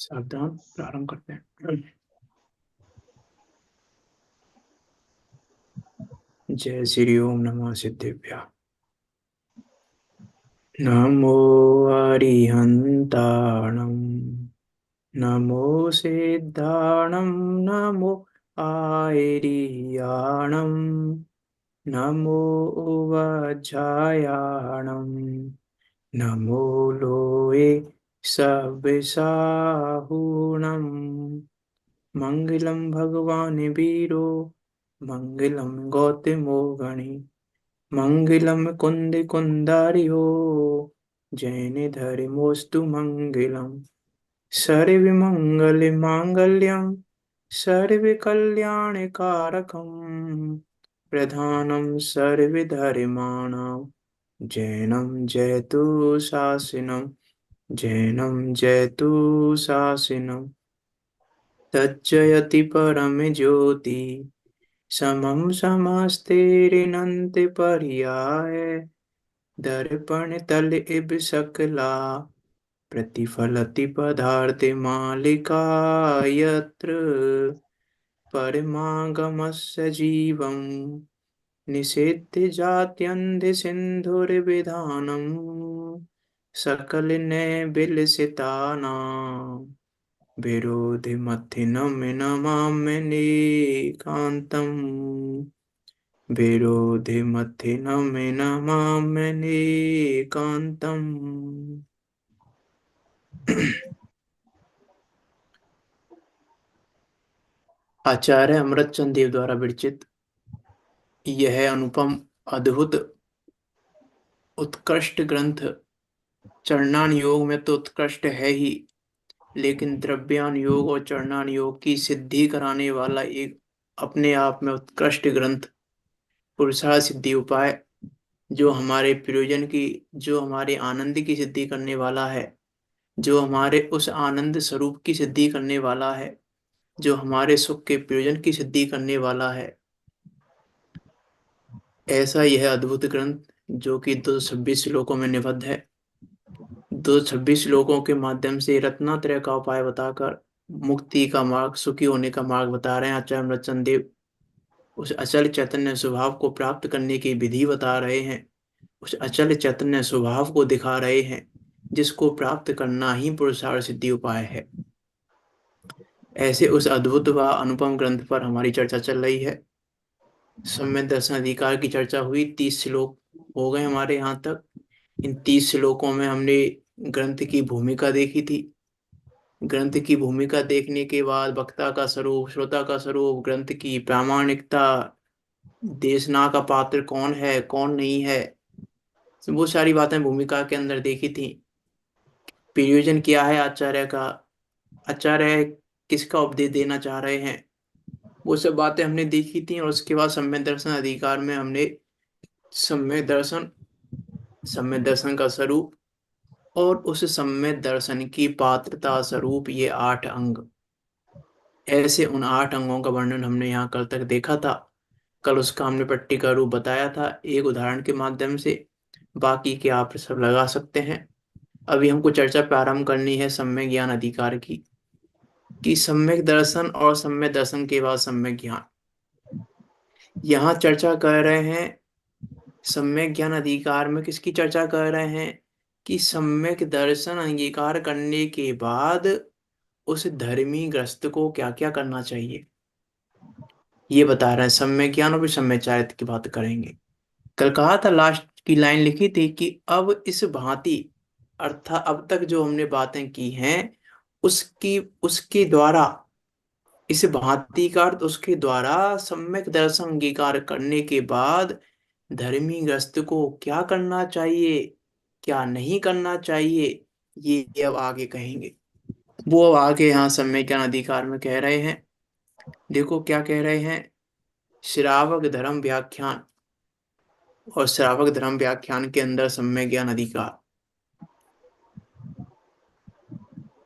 सावधान, प्रारंभ करते हैं। जय श्री ओम नमः सिद्धेभ्यः। नमो अरिहन्ताणं, नमो सिद्धाणं, नमो आयर्याणं, नमो उवज्झायाणं, नमो लोये सविसाहुणम्। मंगलम भगवान वीरो, मंगलम गौतमो गणि, मंगलम कुंद कुंदारियो, जैन धर्मोस्तु मंगलम। सर्व मंगल मांगल्यम, सर्व कल्याण कारकम, प्रधानम सर्व धर्माणां, जैनम जयतु शासनम, जैनम जयतु शासनम। तज्जयति परम ज्योति, समम समस्तेरिनंत पर्याय, दर्पण तल इब सकला, प्रतिफलति पदार्थ मालिका, यत्र परमागमस्य जीवं, निषेध्य जात्यन्ध सिन्धुर्विधानम्, सकल ने बिलसितानां, विरोधिमथिनं नमाम्यनेकान्तम्, विरोधिमथिनं नमाम्यनेकान्तम्। आचार्य अमृतचंद देव द्वारा विरचित यह अनुपम, अद्भुत, उत्कृष्ट ग्रंथ चरणान योग में तो उत्कृष्ट है ही, लेकिन द्रव्यान योग और चरणान योग की सिद्धि कराने वाला एक अपने आप में उत्कृष्ट ग्रंथ, पुरुषार्थ सिद्धि उपाय, जो हमारे प्रयोजन की, जो हमारे आनंद की सिद्धि करने वाला है, जो हमारे उस आनंद स्वरूप की सिद्धि करने वाला है, जो हमारे सुख के प्रयोजन की सिद्धि करने वाला है, ऐसा यह अद्भुत ग्रंथ, जो कि 226 श्लोकों में निबद्ध है। 226 श्लोकों के माध्यम से रत्नात्रय का उपाय बताकर मुक्ति का मार्ग, सुखी होने का मार्ग बता रहे हैं आचार्य अमृतचंद देव। उस अचल चैतन्य स्वभाव को प्राप्त करने की विधि बता रहे हैं, उस अचल चैतन्य स्वभाव को दिखा रहे हैं, जिसको प्राप्त करना ही पुरुषार्थ सिद्धि उपाय है। ऐसे उस अद्भुत व अनुपम ग्रंथ पर हमारी चर्चा चल रही है। सम्यक दर्शन अधिकार की चर्चा हुई, 30 श्लोक हो गए हमारे यहाँ तक। इन 30 श्लोकों में हमने ग्रंथ की भूमिका देखी थी। ग्रंथ की भूमिका देखने के बाद वक्ता का स्वरूप, श्रोता का स्वरूप, ग्रंथ की प्रामाणिकता, देशना का पात्र कौन है कौन नहीं है, वो सारी बातें भूमिका के अंदर देखी थी। प्रयोजन क्या है आचार्य का, आचार्य किसका उपदेश देना चाह रहे हैं, वो सब बातें हमने देखी थी। और उसके बाद सम्यक दर्शन अधिकार में हमने सम्यक दर्शन, सम्यक दर्शन का स्वरूप और उस सम्यक दर्शन की पात्रता स्वरूप ये 8 अंग, ऐसे उन 8 अंगों का वर्णन हमने यहाँ कल तक देखा था। कल उसका हमने पट्टी का रूप बताया था एक उदाहरण के माध्यम से, बाकी के आप सब लगा सकते हैं। अभी हमको चर्चा प्रारंभ करनी है सम्यक ज्ञान अधिकार की, कि सम्यक दर्शन और सम्यक दर्शन के बाद सम्यक ज्ञान। यहाँ चर्चा कर रहे हैं सम्यक ज्ञान अधिकार में, किसकी चर्चा कर रहे हैं कि सम्यक दर्शन अंगीकार करने के बाद उस धर्मी ग्रस्त को क्या क्या करना चाहिए, ये बता रहे हैं। सम्यक ज्ञान और फिर सम्यक चारित्र की बात करेंगे। कल कहा था, लास्ट की लाइन लिखी थी कि अब इस भांति, अर्थात अब तक जो हमने बातें की हैं उसकी, उसके द्वारा, इस भांति का अर्थ उसके द्वारा सम्यक दर्शन अंगीकार करने के बाद धर्मी ग्रस्त को क्या करना चाहिए, क्या नहीं करना चाहिए, ये अब आगे कहेंगे। वो अब आगे यहाँ सम्यक ज्ञान अधिकार में कह रहे हैं। देखो क्या कह रहे हैं, श्रावक धर्म व्याख्यान, और श्रावक धर्म व्याख्यान के अंदर सम्यक ज्ञान अधिकार।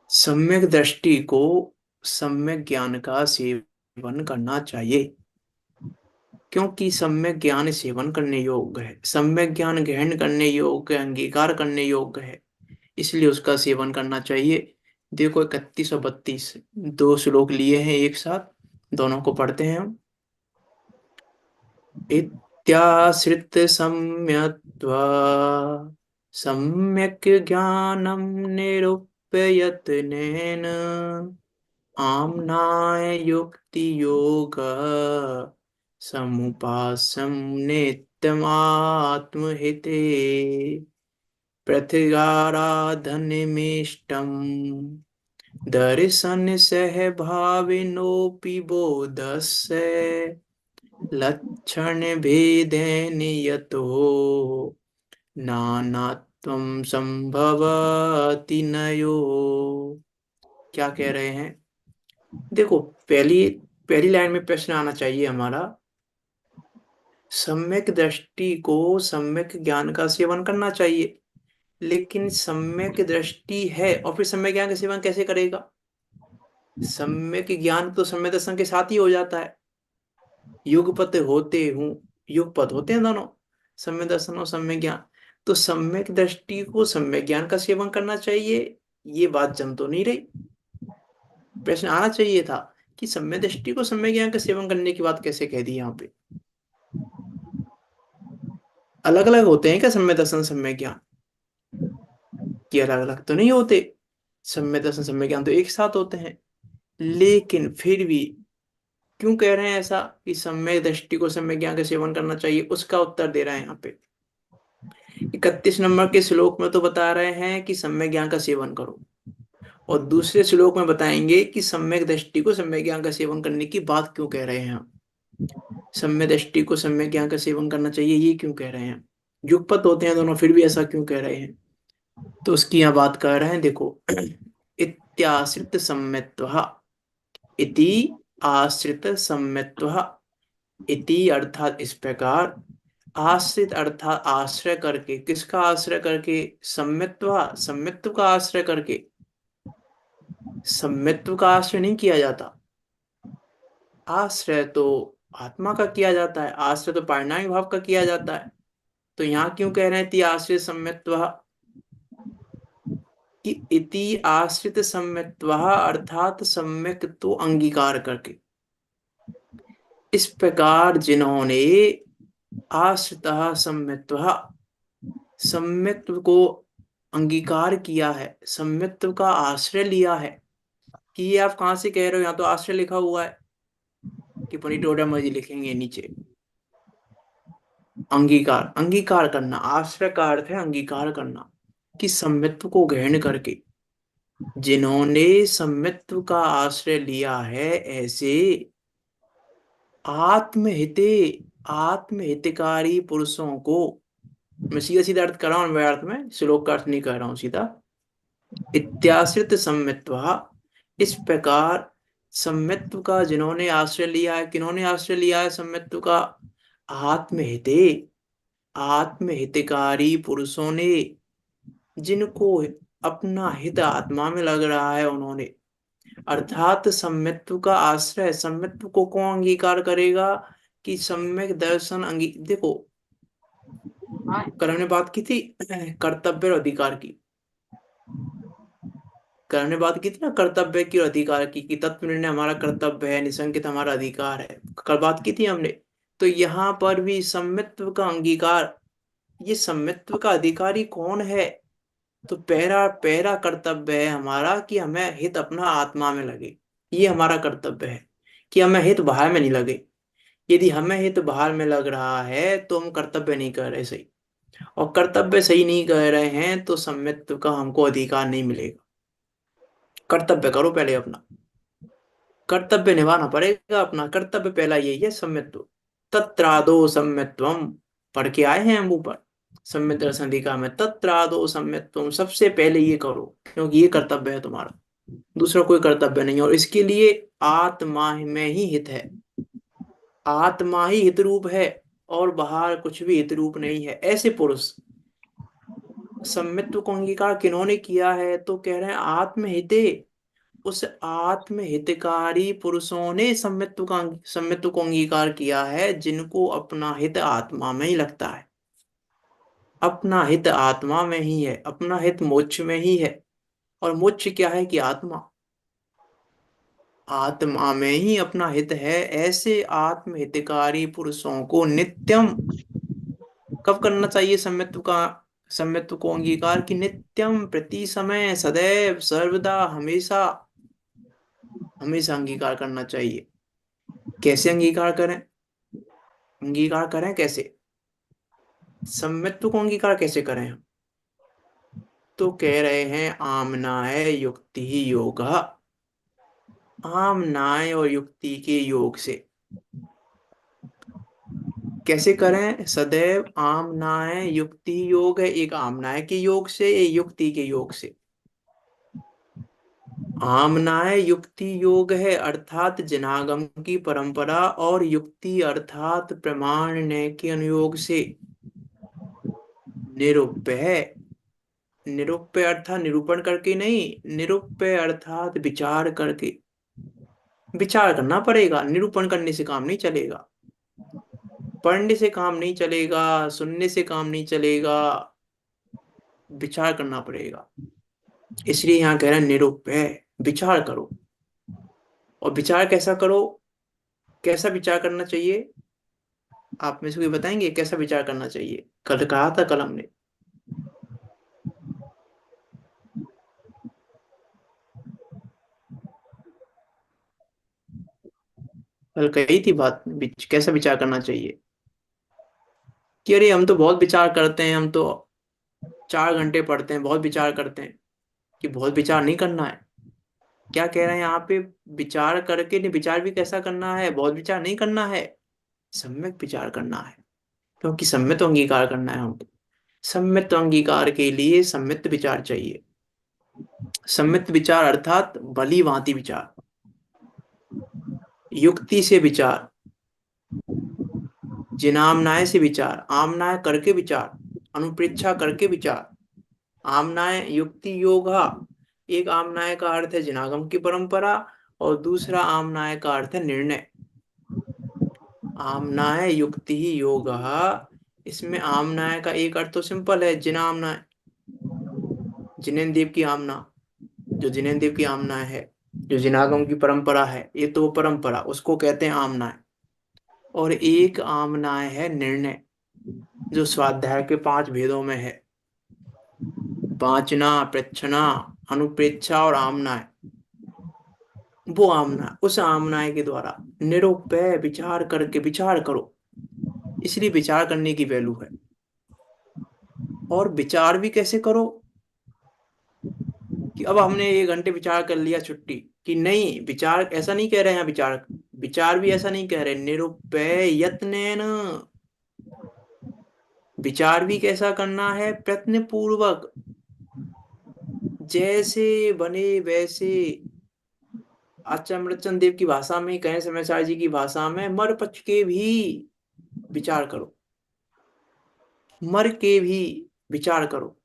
सम्यक दृष्टि को सम्यक ज्ञान का सेवन करना चाहिए, क्योंकि सम्यक ज्ञान सेवन करने योग्य है, सम्यक ज्ञान ग्रहण करने योग्य, अंगीकार करने योग्य है, इसलिए उसका सेवन करना चाहिए। देखो 31 और 32 दो श्लोक लिए हैं एक साथ, दोनों को पढ़ते हैं हम। इत्याश्रित सम्यक्त्वा सम्यक् ज्ञानं निरूप्य यत्नेन आम्नाय युक्ति योग समुपासं नित्यम् आत्महिते प्रथिगाराधनमीष्टम् दर्शन सहभाविनोऽपि बोधस्य लक्षण भेदेन यतो नानात्वं संभवति नयो। क्या कह रहे हैं? देखो, पहली पहली लाइन में प्रश्न आना चाहिए हमारा, सम्यक दृष्टि को सम्यक ज्ञान का सेवन करना चाहिए, लेकिन सम्यक दृष्टि है और फिर सम्यक ज्ञान का सेवन कैसे करेगा? सम्यक ज्ञान तो सम्यक दर्शन के साथ ही हो जाता है। युगपत होते हूँ, युगपत होते हैं दोनों, सम्यक दर्शन और सम्यक ज्ञान। तो सम्यक दृष्टि को सम्यक ज्ञान का सेवन करना चाहिए, ये बात जम तो नहीं रही। प्रश्न आना चाहिए था कि सम्यक दृष्टि को सम्यक ज्ञान का सेवन करने की बात कैसे कह दी यहाँ पे? अलग अलग होते हैं क्या सम्यक दर्शन सम्यक ज्ञान? कि अलग अलग तो नहीं होते, सम्यक दर्शन सम्यक ज्ञान तो एक साथ होते हैं। लेकिन फिर भी क्यों कह रहे हैं ऐसा कि सम्यक दृष्टि को सम्यक ज्ञान का सेवन करना चाहिए? उसका उत्तर दे रहे हैं यहाँ पे। 31 नंबर के श्लोक में तो बता रहे हैं कि सम्यक ज्ञान का सेवन करो, और दूसरे श्लोक में बताएंगे कि सम्यक दृष्टि को सम्यक ज्ञान का सेवन करने की बात क्यों कह रहे हैं हम। सम्यक दृष्टि को सम्यक ज्ञान का सेवन करना चाहिए ये क्यों कह रहे हैं? युगपत होते हैं दोनों, फिर भी ऐसा क्यों कह रहे हैं? तो उसकी यहाँ बात कर रहे हैं, देखो। इत्याश्रित सम्यत्वः, इति आश्रित सम्यत्वः, इति अर्थात इस प्रकार, आश्रित अर्थात आश्रय करके, किसका आश्रय करके? सम्यत्व, सम्यत्व का आश्रय करके। सम्यत्व का आश्रय नहीं किया जाता, आश्रय तो आत्मा का किया जाता है, आश्रय तो पारिणामिक भाव का किया जाता है। तो यहाँ क्यों कह रहे हैं ती आश्रित सम्यत्व, कि इति आश्रित सम्यत्व अर्थात सम्यक तो अंगीकार करके। इस प्रकार जिन्होंने आश्रित सम्यत्व, सम्यत्व को अंगीकार किया है, सम्यत्व का आश्रय लिया है। कि ये आप कहाँ से कह रहे हो? यहाँ तो आश्रय लिखा हुआ है कि पनिटोडा मर्जी लिखेंगे नीचे। अंगीकार, अंगीकार करना, आश्रय का अर्थ है अंगीकार करना, कि सम्यत्व को ग्रहण करके जिन्होंने सम्यत्व का आश्रय लिया है, ऐसे आत्महिते, आत्महितकारी पुरुषों को, मैं सीधा सीधा अर्थ कर रहा हूं, मैं अर्थ में श्लोक का अर्थ नहीं कर रहा हूं सीधा। इत्याश्रित सम्यत्व, इस प्रकार सम्यत्व का जिन्होंने आश्रय लिया है, किन्होंने आश्रय लिया है सम्यत्व का? आत्महिते, आत्महितकारी पुरुषों ने, जिनको अपना हित आत्मा में लग रहा है उन्होंने। अर्थात सम्यत्व का आश्रय, सम्यत्व को कौन अंगीकार करेगा? कि सम्यक दर्शन देखो, कल हमने बात की थी कर्तव्य और अधिकार की। कल हमने बात की थी ना कर्तव्य की और अधिकार की, कि तत्व निर्णय हमारा कर्तव्य है, निसंकित हमारा अधिकार है। कल बात की थी हमने। तो यहाँ पर भी सम्यत्व का अंगीकार, ये सम्यत्व का अधिकारी कौन है? तो पहला पहला कर्तव्य है हमारा कि हमें हित अपना आत्मा में लगे, ये हमारा कर्तव्य है, कि हमें हित बाहर में नहीं लगे। यदि हमें हित बाहर में लग रहा है तो हम कर्तव्य नहीं कर रहे सही, और कर्तव्य सही नहीं कर रहे हैं तो सम्यत्व का हमको अधिकार नहीं मिलेगा। कर्तव्य करो पहले अपना, कर्तव्य निभाना पड़ेगा अपना। कर्तव्य पहला यही है सम्यत्व। तत्रादो सम्यत्वम, पढ़ के आए हैं हम ऊपर सम्यक दर्शन अधिकार में, तत्रादो सम्यत्वम, सबसे पहले ये करो, क्योंकि ये कर्तव्य है तुम्हारा, दूसरा कोई कर्तव्य नहीं है। और इसके लिए आत्मा में ही हित है, आत्मा ही हित रूप है, और बाहर कुछ भी हित रूप नहीं है। ऐसे पुरुष, सम्यत्व को अंगीकार किन्होंने किया है? तो कह रहे हैं आत्महिते, उस आत्महितकारी पुरुषों ने सम्यत्व को अंगीकार किया है, जिनको अपना हित आत्मा में ही लगता है। अपना हित आत्मा में ही है, अपना हित मोक्ष में ही है, और मोक्ष क्या है कि आत्मा, आत्मा में ही अपना हित है। ऐसे आत्महितकारी पुरुषों को नित्यम कब करना चाहिए सम्यत्व का, सम्यत्व को अंगीकार की नित्यम प्रति समय सदैव सर्वदा हमेशा, हमेशा अंगीकार करना चाहिए। कैसे अंगीकार करें, अंगीकार करें कैसे, सम्यत्व को अंगीकार कैसे करें हम? तो कह रहे हैं आमनाय युक्ति ही योग, आमनाय और युक्ति के योग से। कैसे करें, सदैव आमनाय युक्ति योग है, एक आमनाय के योग से, एक युक्ति के योग से। आमनाय युक्ति योग है अर्थात जिनागम की परंपरा, और युक्ति अर्थात प्रमाण के अनुयोग से। निरूप्य है, निरूप्य अर्थात निरूपण करके नहीं, निरूप्य अर्थात विचार करके। विचार करना पड़ेगा, निरूपण करने से काम नहीं चलेगा, पढ़ने से काम नहीं चलेगा, सुनने से काम नहीं चलेगा, विचार करना पड़ेगा। इसलिए यहाँ कह रहे हैं निरूप्य, विचार करो। और विचार कैसा करो, कैसा विचार करना चाहिए, आप में से कोई बताएंगे कैसा विचार करना चाहिए? कल कहा था कल हमने, कल कही थी बात, कैसा विचार करना चाहिए? कि अरे हम तो बहुत विचार करते हैं, हम तो 4 घंटे पढ़ते हैं, बहुत विचार करते हैं। कि बहुत विचार नहीं करना है, क्या कह रहे हैं यहाँ पे? विचार करके नहीं, विचार भी कैसा करना है, बहुत विचार नहीं करना है, सम्यक विचार करना है। क्योंकि सम्यक तो अंगीकार करना है हमको, सम्यक तो अंगीकार के लिए सम्यक विचार चाहिए। सम्यक विचार अर्थात भली भांति विचार, युक्ति से विचार, जिनामनाय से विचार, आमनाय करके विचार, अनुप्रेक्षा करके विचार। आमनाय युक्ति योग, एक आमनाय का अर्थ है जिनागम की परंपरा, और दूसरा आमनाय का अर्थ है निर्णय। आमनाय युक्ति ही योग, इसमें आमनाय का एक अर्थ तो सिंपल है, जिनामनाय, जिनेन्द्र देव की आमना, जो जिनेन्द्र देव की आमना है, जो जिनागम की परंपरा है, ये तो परंपरा, उसको कहते हैं आमनाय। और एक आमनाय है निर्णय, जो स्वाध्याय के 5 भेदों में है, वाचना, प्रेक्षणा, अनुप्रेक्षा और आमनाय। वो आमना, उस आमनाय के द्वारा निरुपय विचार करके, विचार करो। इसलिए विचार करने की वैल्यू है। और विचार भी कैसे करो, कि अब हमने 1 घंटे विचार कर लिया छुट्टी, कि नहीं, विचार ऐसा नहीं कह रहे हैं विचार, विचार भी ऐसा नहीं कह रहे, निरुपय यत्नेन, विचार भी कैसा करना है, प्रयत्न पूर्वक, जैसे बने वैसे। आचार्य अमृतचंद देव की भाषा में कहें, समय जी की भाषा में, मर पच के भी विचार करो, मर के भी विचार करो।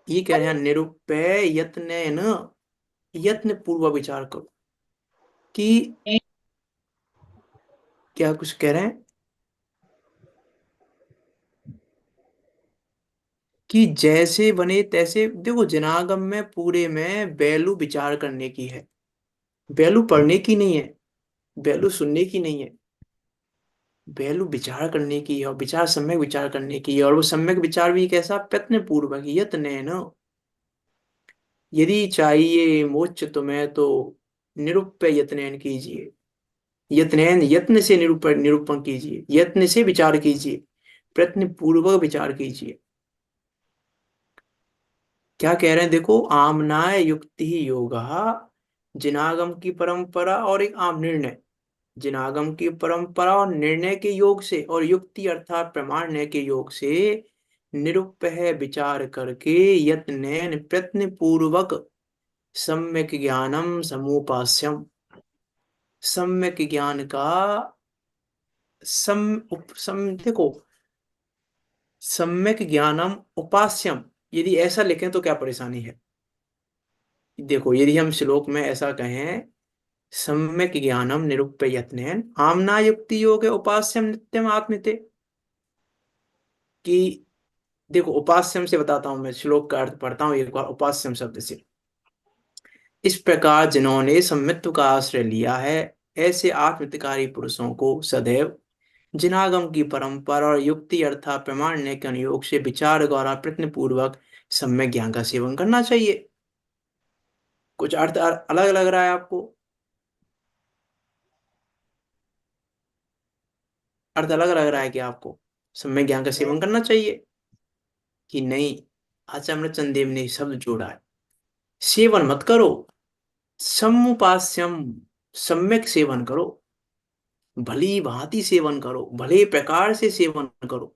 ये कह रहे हैं निरुपय यत्नेन, यत्न पूर्वक विचार करो। कि क्या कुछ कह रहे हैं, कि जैसे बने तैसे। देखो जनागम में पूरे में वैल्यू विचार करने की है, वैल्यू पढ़ने की नहीं है, वैल्यू सुनने की नहीं है, वैल्यू विचार करने की है। और विचार सम्यक विचार करने की है, और वो सम्यक विचार भी कैसा, प्रयत्न पूर्वक, यत्नेन। यदि चाहिए मोक्ष तुम्हें तो निरुपय यत्नेन कीजिए, यत्नेन, यत्न से निरूपण, निरूपण कीजिए, यत्न से विचार कीजिए, प्रयत्न पूर्वक विचार कीजिए। क्या कह रहे हैं देखो, आमनाय युक्ति ही योग, जिनागम की परंपरा और एक आम निर्णय, जिनागम की परंपरा और निर्णय के योग से, और युक्ति अर्थात प्रमाण के योग से निरुपय विचार करके, यत्नेन प्रयत्न पूर्वक, सम्यक ज्ञानम समुपास्यम, सम्यक ज्ञान का देखो, सम्यक ज्ञानम उपास्यम, यदि ऐसा लिखें तो क्या परेशानी है? देखो यदि हम श्लोक में ऐसा कहें, सम्यक ज्ञानम निरुप्य यत्नेन आमना युक्ति योग उपास्यम नित्यम आत्मिते, कि देखो उपास्यम से बताता हूं, मैं श्लोक का अर्थ पढ़ता हूं एक बार उपास्यम शब्द से। इस प्रकार जिन्होंने सम्मित्व का आश्रय लिया है, ऐसे आत्महितकारी पुरुषों को सदैव जिनागम की परंपरा और युक्ति अर्थात प्रमाण्य के अनुयोग से विचार द्वारा प्रयत्न पूर्वक सम्यक ज्ञान का सेवन करना चाहिए। कुछ अर्थ अलग लग रहा है आपको? अर्थ अलग लग रहा है कि आपको सम्यक ज्ञान का नहीं। सेवन करना चाहिए कि नहीं? आचार्य चंदेव ने शब्द जोड़ा है, सेवन मत करो, समुपास्यम, सम्यक सेवन करो, भली भांति सेवन करो, भले प्रकार से सेवन करो।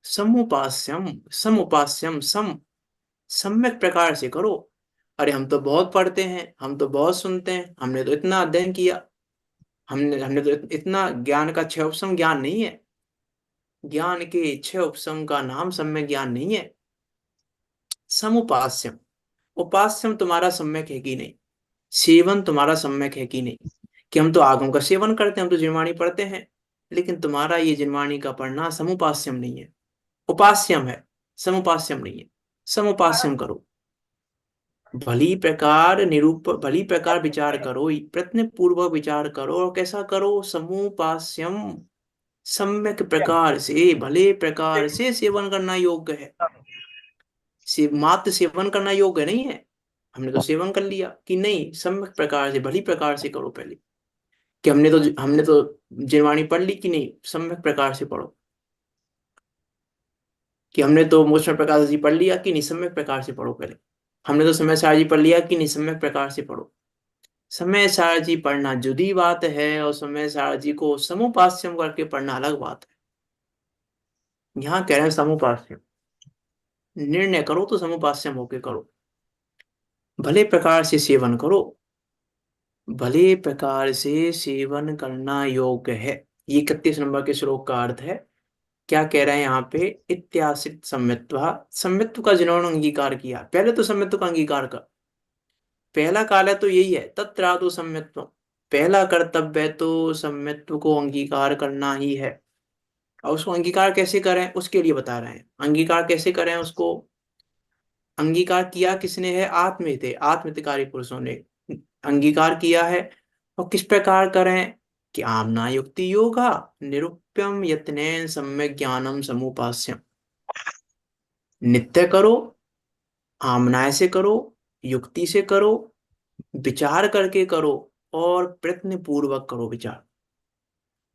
समुपास्यम, समुपास्यम, सम्यक प्रकार से करो। अरे हम तो बहुत पढ़ते हैं, हम तो बहुत सुनते हैं, हमने तो इतना अध्ययन किया, हमने हमने तो इतना ज्ञान का छह उपसम ज्ञान नहीं है। ज्ञान के छह उपसम का नाम सम्यक ज्ञान नहीं है। समुपास्यम, उपास्यम तुम्हारा सम्यक है कि नहीं? सेवन तुम्हारा सम्यक है कि नहीं? कि हम तो आगम का सेवन करते हैं, हम तो जिनवाणी पढ़ते हैं, लेकिन तुम्हारा ये जिनवाणी का पढ़ना समुपास्यम नहीं है, उपास्यम है, समुपास्यम नहीं है। समुपास्यम करो, भली प्रकार निरूप, भली प्रकार विचार करो, प्रयत्न पूर्वक विचार करो, और कैसा करो? समुपास्यम, सम्यक प्रकार से, भले प्रकार से सेवन करना योग्य है। मात्र सेवन करना योग्य नहीं है। हमने तो सेवन कर लिया कि नहीं, सम्यक प्रकार से, भली प्रकार से करो पहले। कि हमने तो जिनवाणी पढ़ ली कि नहीं, सम्यक प्रकार से पढ़ो। कि हमने तो मोक्षण प्रकाश जी पढ़ लिया कि नहीं, सम्यक प्रकार से पढ़ो पहले। हमने तो समय सार जी पढ़ लिया कि नहीं, सम्यक प्रकार से पढ़ो। समय सार जी पढ़ना जुदी बात है, और समय सार जी को समुपास्यम करके पढ़ना अलग बात है। यहाँ कह रहे हैं समुपास्यम, निर्णय करो तो समुपास्यम होके करो, भले प्रकार से सेवन करो, भले प्रकार से सेवन करना योग्य है। ये 31 नंबर के श्लोक का अर्थ है। क्या कह रहे हैं यहाँ पे? इत्यासित सम्मित्व, सम्मित्व का जिन्होंने अंगीकार किया, पहले तो सम्मित्व का अंगीकार कर, पहला काल तो यही है, तत्रादो सम्मित्व, पहला कर्तव्य तो सम्मित्व को अंगीकार करना ही है। और उसको अंगीकार कैसे करें उसके लिए बता रहे हैं, अंगीकार कैसे करें उसको। अंगीकार किया किसने है? आत्महित, आत्महितकारी पुरुषों ने अंगीकार किया है। और किस प्रकार करें? कि आमना युक्ति योगा निरुप्यम यत्नेन सम्यक ज्ञानम समुपास्यम, नित्य करो, आमनाय से करो, युक्ति से करो, विचार करके करो, और प्रयत्न पूर्वक करो विचार।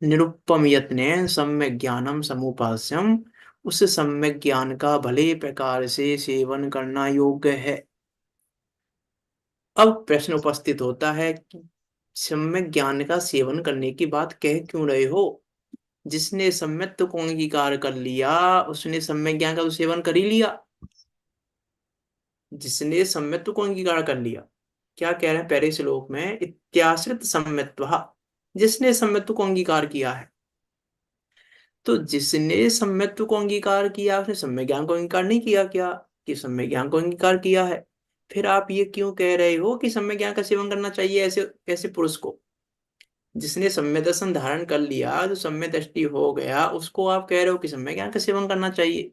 निरुपम यत्नेन सम्यक ज्ञानम समुपास्यम, उस सम्यक ज्ञान का भले प्रकार से सेवन करना योग्य है। अब प्रश्न उपस्थित होता है कि सम्यक ज्ञान का सेवन करने की बात कह क्यों रहे हो? जिसने सम्यक को अंगीकार कर लिया, उसने सम्यक ज्ञान का तो सेवन कर ही लिया। जिसने सम्यत्व को अंगीकार कर लिया, क्या कह रहे हैं पहले श्लोक में? इत्याश्रित सम्यत्व, जिसने सम्यत्व को अंगीकार किया है। तो जिसने सम्यत्व को अंगीकार किया, उसने सम्यक ज्ञान को अंगीकार नहीं किया क्या? कि सम्यक ज्ञान को अंगीकार किया है। फिर आप ये क्यों कह रहे हो कि सम्यक ज्ञान का सेवन करना चाहिए ऐसे ऐसे पुरुष को? जिसने सम्यक दर्शन धारण कर लिया, जो सम्यक दृष्टि हो गया, उसको आप कह रहे हो कि सम्यक ज्ञान का सेवन करना चाहिए?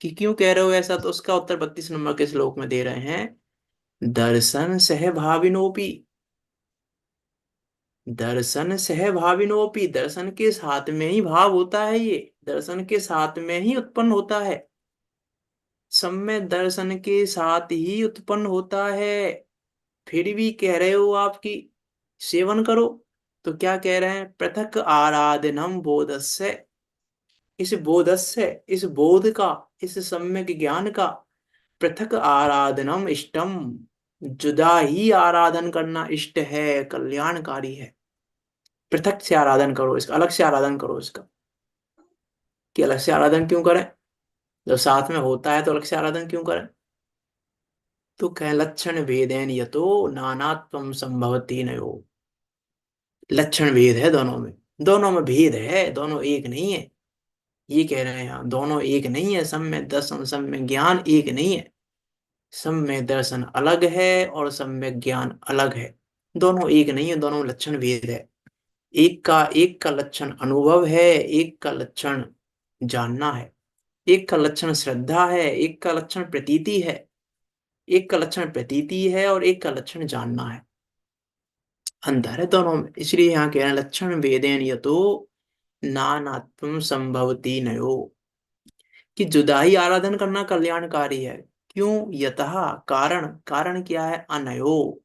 कि क्यों कह रहे हो ऐसा? तो उसका उत्तर 32 नंबर के श्लोक में दे रहे हैं। दर्शन सहभाविनोपि, दर्शन सहभाविनोपि, दर्शन के साथ में ही भाव होता है, ये दर्शन के साथ में ही उत्पन्न होता है, सम्यक दर्शन के साथ ही उत्पन्न होता है। फिर भी कह रहे हो आप कि सेवन करो। तो क्या कह रहे हैं? पृथक आराधनम बोधस्य, इस बोधस्य, इस बोध का, इस सम्यक ज्ञान का पृथक आराधनम इष्टम, जुदा ही आराधन करना इष्ट है, कल्याणकारी है। पृथक से आराधन करो इसका, अलग से आराधन करो इसका। कि अलग से आराधन क्यों करें? जब साथ में होता है तो अलग से आराधन क्यों करें? तो कह लक्षण भेदेन यतो नानात्वम संभवती नयो, लक्षण भेद है दोनों में, दोनों में भेद है, दोनों एक नहीं है। ये कह रहे हैं यहाँ, दोनों एक नहीं है, सम्यक दर्शन सम्यक ज्ञान एक नहीं है। सम्यक दर्शन अलग है और सम्यक ज्ञान अलग है, दोनों एक नहीं है, दोनों में लक्षण भेद है। एक का लक्षण अनुभव है, एक का लक्षण जानना है। एक का लक्षण श्रद्धा है, एक का लक्षण प्रतीति है, एक का लक्षण प्रतीति है और एक का लक्षण जानना है। अंतर है दोनों में। इसलिए यहाँ कह रहे हैं लक्षण भेदेन यतो नानात्वं संभवति नयो, कि जुदाई आराधन करना कल्याणकारी है। क्यों? यतः, कारण, कारण क्या है? अनयो,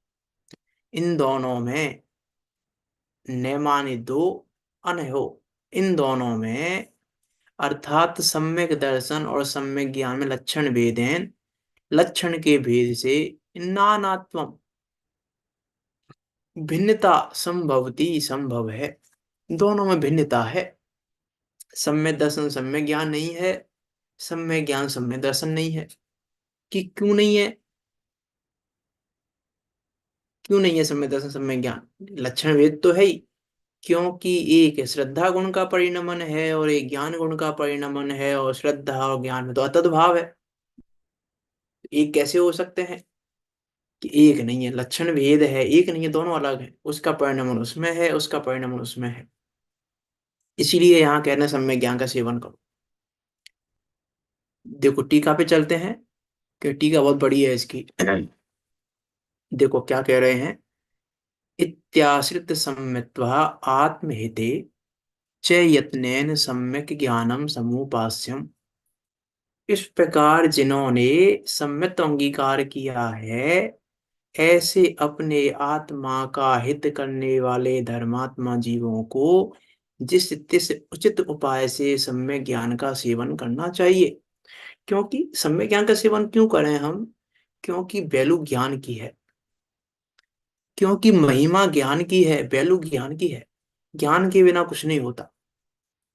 इन दोनों में, नेमानि दो, अनयो, इन दोनों में, अर्थात सम्यक दर्शन और सम्यक ज्ञान में लक्षण भेदेन, लक्षण के भेद से, नानात्वम, भिन्नता, संभवती, संभव है। दोनों में भिन्नता है। सम्यक दर्शन सम्यक ज्ञान नहीं है, सम्यक ज्ञान सम्यक दर्शन नहीं है। कि क्यों नहीं है? क्यों नहीं है सम्यक दर्शन सम्यक ज्ञान? लक्षण भेद तो है ही, क्योंकि एक श्रद्धा गुण का परिणमन है और एक ज्ञान गुण का परिणमन है, और श्रद्धा और ज्ञान में तो अतद् भाव है। एक कैसे हो सकते हैं? कि एक नहीं है, लक्षण भेद है, एक नहीं है, दोनों अलग है। उसका परिणमन उसमें है, उसका परिणमन उसमें है। इसीलिए यहाँ कहना सम्यक ज्ञान का सेवन करो। देखो टीका पे चलते हैं, कि टीका बहुत बड़ी है इसकी। देखो क्या कह रहे हैं। इत्याश्रित सम्यत्वा आत्महिते च यत्नेन सम्यक ज्ञानम समुपास्यम। इस प्रकार जिन्होंने सम्यक अंगीकार किया है, ऐसे अपने आत्मा का हित करने वाले धर्मात्मा जीवों को जिस तिस उचित उपाय से सम्यक ज्ञान का सेवन करना चाहिए। क्योंकि सम्यक ज्ञान का सेवन क्यों करें हम? क्योंकि वैल्यू ज्ञान की है, क्योंकि महिमा ज्ञान की है, वैल्यू ज्ञान की है। ज्ञान के बिना कुछ नहीं होता।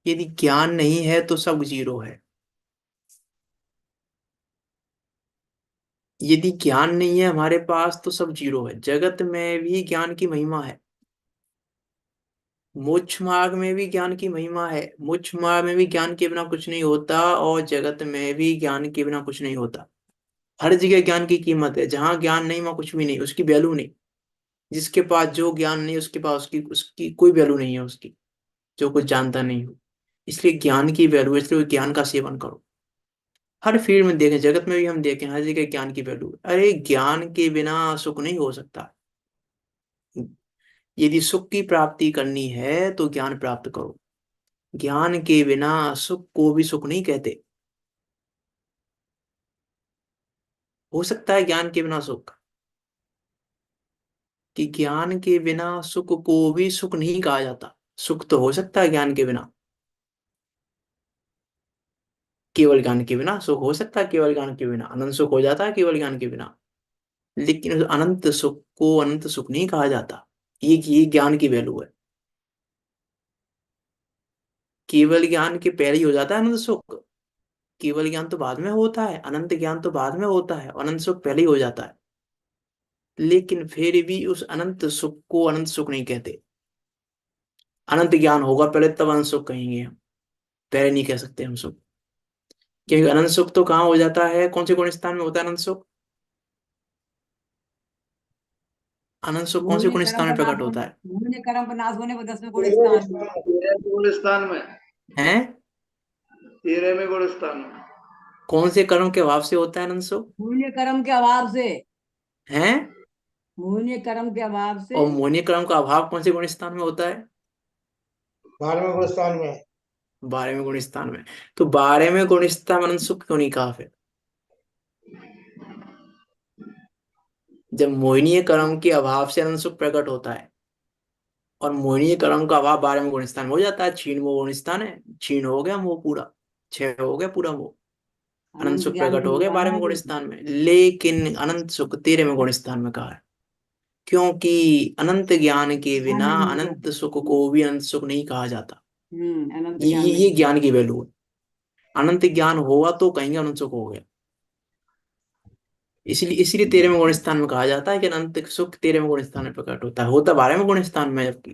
यदि ज्ञान नहीं है तो सब जीरो है। यदि ज्ञान नहीं है हमारे पास तो सब जीरो है। जगत में भी ज्ञान की महिमा है, मोक्ष मार्ग में भी ज्ञान की महिमा है। मोक्ष मार्ग में भी ज्ञान के बिना कुछ नहीं होता, और जगत में भी ज्ञान के बिना कुछ नहीं होता। हर जगह ज्ञान की कीमत है। जहां ज्ञान नहीं वहां कुछ भी नहीं, उसकी वैल्यू नहीं। जिसके पास जो ज्ञान नहीं उसके पास उसकी उसकी कोई वैल्यू नहीं है उसकी, जो कुछ जानता नहीं हो। इसलिए ज्ञान की वैल्यू है, इसलिए ज्ञान का सेवन करो। हर फील्ड में देखें, जगत में भी हम देखें, हर जगह ज्ञान की वैल्यू है। अरे ज्ञान के बिना सुख नहीं हो सकता। यदि सुख की प्राप्ति करनी है तो ज्ञान प्राप्त करो। ज्ञान के बिना सुख को भी सुख नहीं कहते। हो सकता है ज्ञान के बिना सुख, कि ज्ञान के बिना सुख को भी सुख नहीं कहा जाता। सुख तो हो सकता है ज्ञान के बिना, केवल ज्ञान के बिना सुख हो सकता है। केवल ज्ञान के बिना अनंत सुख हो जाता है केवल ज्ञान के बिना। लेकिन उस अनंत सुख को अनंत सुख नहीं कहा जाता। ये ज्ञान की वैल्यू है। केवल ज्ञान के पहले ही हो जाता है अनंत सुख। केवल ज्ञान तो बाद में होता है, अनंत ज्ञान तो बाद में होता है, अनंत सुख पहले ही हो जाता है। लेकिन फिर भी उस अनंत सुख को अनंत सुख नहीं कहते। अनंत ज्ञान होगा पहले तब अनंत सुख कहेंगे हम, पहले नहीं कह सकते हम सुख। क्योंकि अनंत सुख तो कहाँ हो जाता है? कौन से गुण स्थान में होता है अनंत सुख? अनंत सुख कौन से भूमि गुण कर्म स्थान में प्रनाश प्रकट होता होने, है? भूमि कर्म प्रनाश होने पर 10वें गुण तेरहवें स्थान में। स्थान, 13वें गुणस्थान में, हैं? 13वें गुणस्थान में। कौन से कर्म के अभाव से होता है अनंत सुख? भूमि कर्म के अभाव से। हैं? भूमि कर्म के अभाव से। और मोहिनी कर्म का अभाव कौन से गुण स्थान में होता है? 12वें गुणस्थान में। 12वें गुण स्थान में। तो 12वें गुण स्थान में अनंत सुख क्यों नहीं कहा फिर? जब मोहिनीय कर्म के अभाव से अनंत सुख प्रकट होता है, और मोहिनीय कर्म का अभाव 12वें गुण स्थान में हो जाता है। क्षीण वो गुण स्थान है, क्षीण हो गया वो पूरा, क्षय हो गया पूरा वो। अनंत अनंत सुख ज्ञान प्रकट की हो गया निराला 12वें गुण है। स्थान में। लेकिन अनंत सुख 13वें गुण स्थान में कहा है। क्योंकि अनंत ज्ञान के ज्ञान बिना नहीं है। अनंत सुख को भी अनंत सुख नहीं कहा जाता। अनंत ये ज्ञान ये ये नहीं है। ज्ञान की वैल्यू है। अनंत ज्ञान होगा तो कहेंगे अनंत सुख हो गया। इसलिए इसलिए 13वें गुण स्थान में कहा जाता है कि अनंत सुख 13वें गुण स्थान में प्रकट होता है। होता 12वें गुण स्थान में जबकि,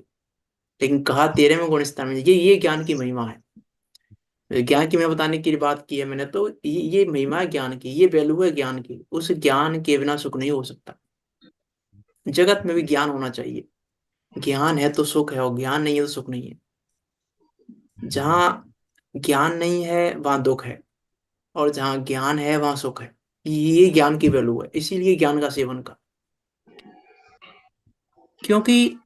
लेकिन कहा 13वें गुण स्थान में। ये ज्ञान की महिमा है। ज्ञान की मैं बताने की बात की है मैंने, तो ये महिमा है ज्ञान की, ये वैल्यू है ज्ञान की। उस ज्ञान के बिना सुख नहीं हो सकता। जगत में भी ज्ञान होना चाहिए। ज्ञान है तो सुख है, और ज्ञान नहीं है तो सुख नहीं है। जहां ज्ञान नहीं है वहां दुख है, और जहाँ ज्ञान है वहां सुख है। ये ज्ञान की वैल्यू है, इसीलिए ज्ञान का सेवन कर। क्योंकि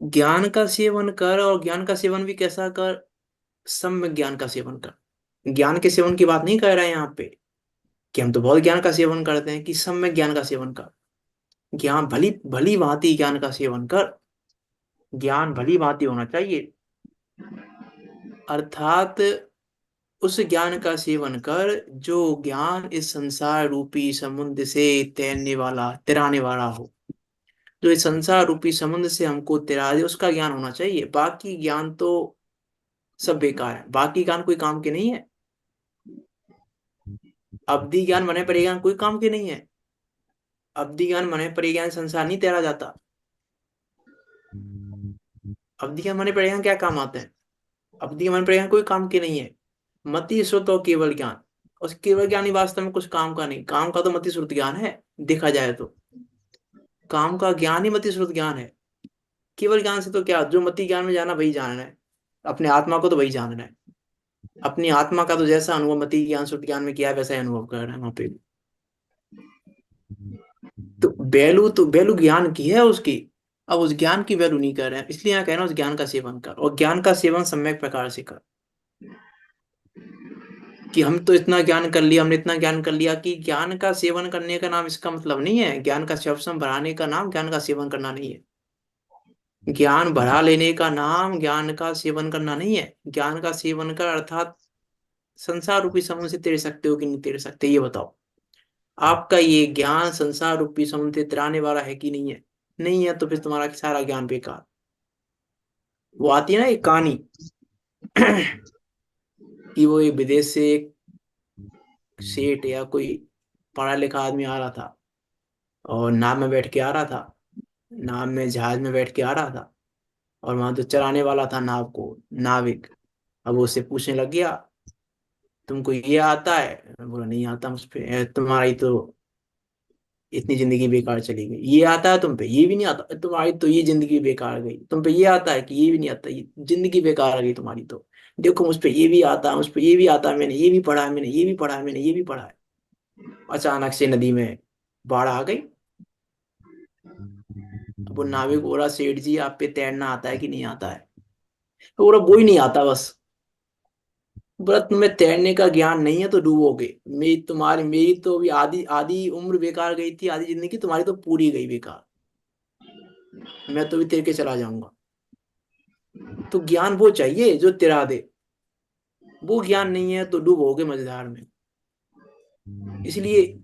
ज्ञान का सेवन कर, और ज्ञान का सेवन भी कैसा कर, सम्यक ज्ञान का सेवन कर। ज्ञान के सेवन की बात नहीं कर रहे हैं यहाँ पे कि हम तो बहुत ज्ञान का सेवन करते हैं, कि सम्यक ज्ञान का सेवन कर। ज्ञान भली भली भांति ज्ञान का सेवन कर, ज्ञान भली भांति होना चाहिए। अर्थात उस ज्ञान का सेवन कर जो ज्ञान इस संसार रूपी समुद्र से तैरने वाला, तिराने वाला हो। जो इस संसार रूपी समुद्र से हमको तिरा दे, उसका ज्ञान होना चाहिए। बाकी ज्ञान तो सब बेकार है, बाकी ज्ञान कोई काम के नहीं है। अवधि ज्ञान मने परिज्ञान कोई काम के नहीं है। अवधि ज्ञान मने परिज्ञान संसार नहीं तैरा जाता। अवधि ज्ञान मने परिज्ञान क्या काम आते हैं? अवधि ज्ञान परिज्ञान कोई काम के नहीं है। मति श्रुत और केवल ज्ञान, और केवल ज्ञान ही वास्तव में कुछ काम का नहीं। काम का तो मति श्रुत ज्ञान है, देखा जाए तो काम का ज्ञान ही मति श्रुत ज्ञान है। केवल ज्ञान से तो क्या, जो मति ज्ञान में जाना वही जानना है, अपने आत्मा को तो वही जानना है। अपनी आत्मा का तो जैसा अनुभव मति ज्ञान श्रुत ज्ञान में किया है, वैसा ही अनुभव कर रहा है वहां पे भी। तो वैल्यू ज्ञान की है उसकी। अब उस ज्ञान की वैल्यू नहीं कर रहे हैं, इसलिए यहाँ कह रहा हूं उस ज्ञान का सेवन कर, और ज्ञान का सेवन सम्यक प्रकार से कर। कि हम तो इतना ज्ञान कर लिया, हमने इतना ज्ञान कर लिया, कि ज्ञान का सेवन करने का नाम इसका मतलब नहीं है। ज्ञान का शब्द बढ़ाने का नाम ज्ञान का सेवन करना नहीं है। ज्ञान बढ़ा लेने का नाम ज्ञान का सेवन करना नहीं है। ज्ञान का सेवन कर अर्थात संसार रूपी समुद्र से तैर सकते हो कि नहीं तैर सकते, ये बताओ। आपका ये ज्ञान संसार रूपी समुद्र से तैराने वाला है कि नहीं है? नहीं है तो फिर तुम्हारा सारा ज्ञान बेकार। वो आती है ना एक कहानी कि वो एक विदेश से एक सेठ या कोई पढ़ा लिखा आदमी आ रहा था, और नाव में बैठ के आ रहा था, नाव में जहाज में बैठ के आ रहा था। और वहां जो चलाने वाला था नाव को, नाविक, अब वो उससे पूछने लग गया, तुमको ये आता है? बोला नहीं आता मुझ पे, तुम्हारी तो इतनी जिंदगी बेकार चली गई। ये आता है तुम पे? ये भी नहीं आता। तुम्हारी तो ये जिंदगी बेकार गई। तुम पे ये आता है? कि ये भी नहीं आता, ये जिंदगी बेकार गई तुम्हारी तो। देखो मुझ पे ये भी आता है, मुझ पे ये भी आता है, मैंने ये भी पढ़ा है, मैंने ये भी पढ़ा है, मैंने ये भी पढ़ा है। अचानक से नदी में बाढ़ आ गई। अब वो नाविक बोला, सेठ जी आप पे तैरना आता है कि नहीं आता है? तो बोला वो ही नहीं आता बस। बोला तुम्हें तैरने का ज्ञान नहीं है तो डूबोगे। मेरी तो अभी आधी आधी उम्र बेकार गई थी, आधी जिंदगी, तुम्हारी तो पूरी गई बेकार। मैं तो भी तैर के चला जाऊंगा। तो ज्ञान वो चाहिए जो तिरा दे। वो ज्ञान नहीं है तो डूबोगे मझधार में। इसलिए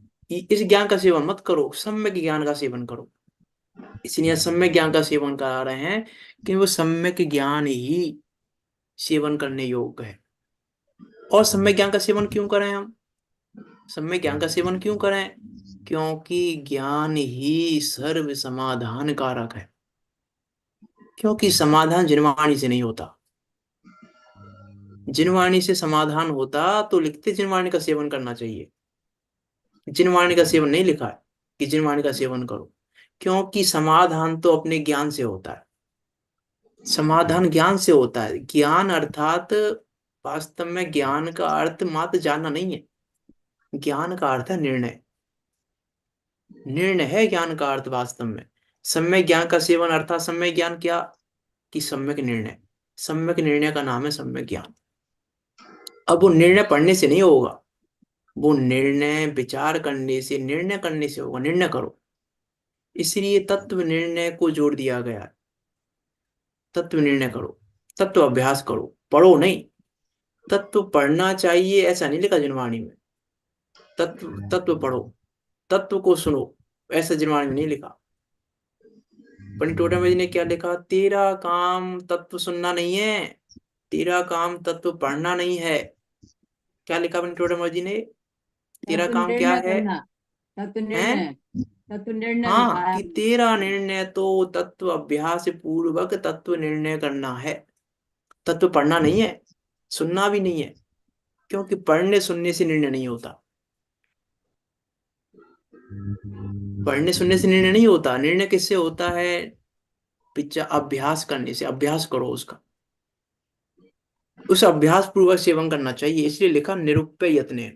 इस ज्ञान का सेवन मत करो, सम्यक ज्ञान का सेवन करो। इसलिए सम्यक ज्ञान का सेवन करा रहे हैं कि वो सम्यक ज्ञान ही सेवन करने योग्य है। और सम्यक ज्ञान का सेवन क्यों करें हम? सम्यक ज्ञान का सेवन क्यों करें? क्योंकि ज्ञान ही सर्व समाधान कारक है। क्योंकि समाधान जिनवाणी से नहीं होता। जिनवाणी से समाधान होता तो लिखते जिनवाणी का सेवन करना चाहिए। जिनवाणी का सेवन नहीं लिखा है कि जिनवाणी का सेवन करो। क्योंकि समाधान तो अपने ज्ञान से होता है। समाधान ज्ञान से होता है। ज्ञान अर्थात वास्तव में ज्ञान का अर्थ मात्र जानना नहीं है। ज्ञान का अर्थ है निर्णय। निर्णय है ज्ञान का अर्थ वास्तव में। सम्यक ज्ञान का सेवन अर्थात सम्यक ज्ञान क्या? कि सम्यक निर्णय। सम्यक निर्णय का नाम है सम्यक ज्ञान। अब वो निर्णय पढ़ने से नहीं होगा, वो निर्णय विचार करने से, निर्णय करने से होगा। निर्णय करो। इसलिए तत्व निर्णय को जोड़ दिया गया है। तत्व निर्णय करो, तत्व अभ्यास करो, पढ़ो नहीं। तत्व पढ़ना चाहिए ऐसा नहीं लिखा जिनवाणी में। तत्व तत्व पढ़ो, तत्व को सुनो, ऐसा जिनवाणी में नहीं लिखा। पंडित टोडामल जी ने क्या लिखा? तेरा काम तत्व सुनना नहीं है, तेरा काम तत्व पढ़ना नहीं है। क्या लिखा पंडित टोडामल जी ने? तेरा तत्व काम क्या निर्णय है? करना, तत्व हैं? निर्णय, तत्व निर्णय लिखा हाँ, है। कि तेरा निर्णय तो तत्व अभ्यास पूर्वक तत्व निर्णय करना है। तत्व पढ़ना नहीं है, सुनना भी नहीं है। क्योंकि पढ़ने सुनने से निर्णय नहीं होता। पढ़ने सुनने से निर्णय नहीं होता। निर्णय किससे होता है? अभ्यास करने से। अभ्यास करो उसका, उस अभ्यास पूर्वक सेवन करना चाहिए। इसलिए लिखा निरुप्य यत्ने।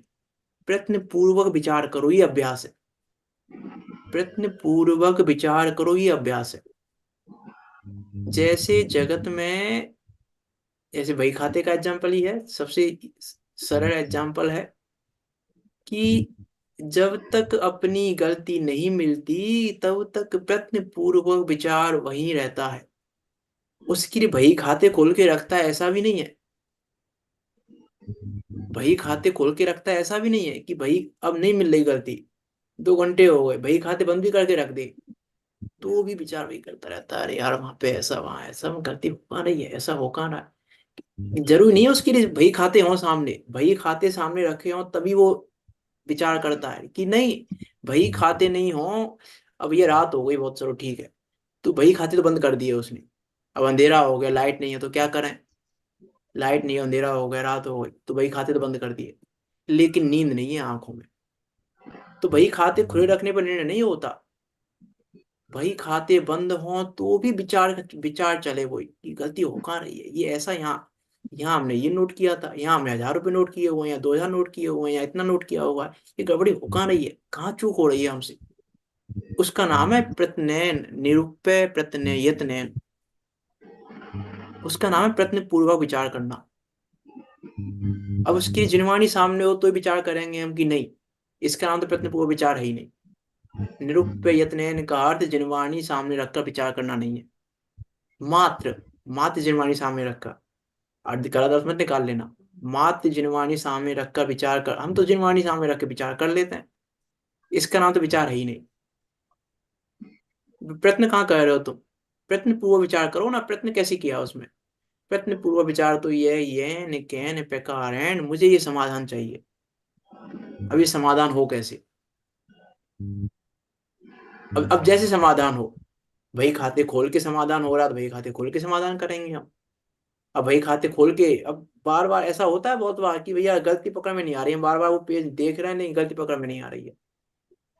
प्रश्न पूर्वक विचार करो, ये अभ्यास है। प्रश्न पूर्वक विचार करो, ये अभ्यास है। जैसे जगत में, जैसे बही खाते का एग्जाम्पल ही है, सबसे सरल एग्जाम्पल है कि जब तक अपनी गलती नहीं मिलती तब तक प्रश्न पूर्वक विचार वहीं रहता है। उसके लिए बही खाते खोल के रखता है ऐसा भी नहीं है। बही खाते खोल के रखता है ऐसा भी नहीं है कि भाई अब नहीं मिल रही गलती, 2 घंटे हो गए, बही खाते बंद भी करके रख दे तो भी विचार वही करता रहता है, अरे यार वहां पे ऐसा, वहां ऐसा, गलती हो पा रही है, ऐसा हो कहाँ रहा है। जरूरी नहीं है उसके लिए बही खाते हो सामने, बही खाते सामने रखे हो तभी वो विचार करता है कि नहीं, बही खाते नहीं हो, अब ये रात हो गई बहुत, चलो ठीक है, तो बही खाते तो बंद कर दिए उसने, अब अंधेरा हो गया, लाइट नहीं है तो क्या करें, लाइट नहीं है, अंधेरा हो गया, रात हो गई, तो बही खाते तो बंद कर दिए, लेकिन नींद नहीं है आंखों में, तो बही खाते खुले रखने पर निर्णय नहीं होता। बही खाते बंद हो तो भी विचार विचार चले, वो कि गलती हो कहाँ रही है, ये ऐसा, यहाँ यहाँ हमने ये नोट किया था, यहाँ हमने 1000 रुपये नोट किए हुए हैं, 2000 नोट किए हुए हैं, या इतना नोट किया हुआ है, ये गड़बड़ी हो कहाँ रही है, कहाँ चूक हो रही है हमसे। उसका नाम है प्रत्यनयन, निरूपय प्रत्ययतनयन। उसका नाम है प्रश्न पूर्वक विचार करना। अब उसकी जिनवाणी सामने हो तो विचार करेंगे हम कि नहीं, इसका नाम तो प्रश्न पूर्वक विचार है ही नहीं। निरूपयतनयन का अर्थ जिनवाणी सामने रखकर विचार करना नहीं है, मात्र मात्र जिनवाणी सामने रखकर, अर्ध कराधात मत निकाल लेना, मात्र जिनवाणी सामने रखकर विचार कर, हम तो जिनवाणी सामने रख के विचार कर लेते हैं, इसका नाम तो विचार है ही नहीं। प्रश्न कहाँ कर रहे हो तुम, प्रश्न पूर्व विचार करो ना, प्रश्न कैसे किया उसमें, प्रश्न पूर्व विचार तो ये न कैन प्रकार है, मुझे ये समाधान चाहिए, अब ये समाधान हो कैसे, अब जैसे समाधान हो, वही खाते खोल के समाधान हो रहा तो वही खाते खोल के समाधान करेंगे हम। अब वही खाते खोल के, अब बार बार ऐसा होता है बहुत बार कि भैया गलती पकड़ में नहीं आ रही है, बार बार वो पेज देख रहे हैं, नहीं गलती पकड़ में नहीं आ रही है,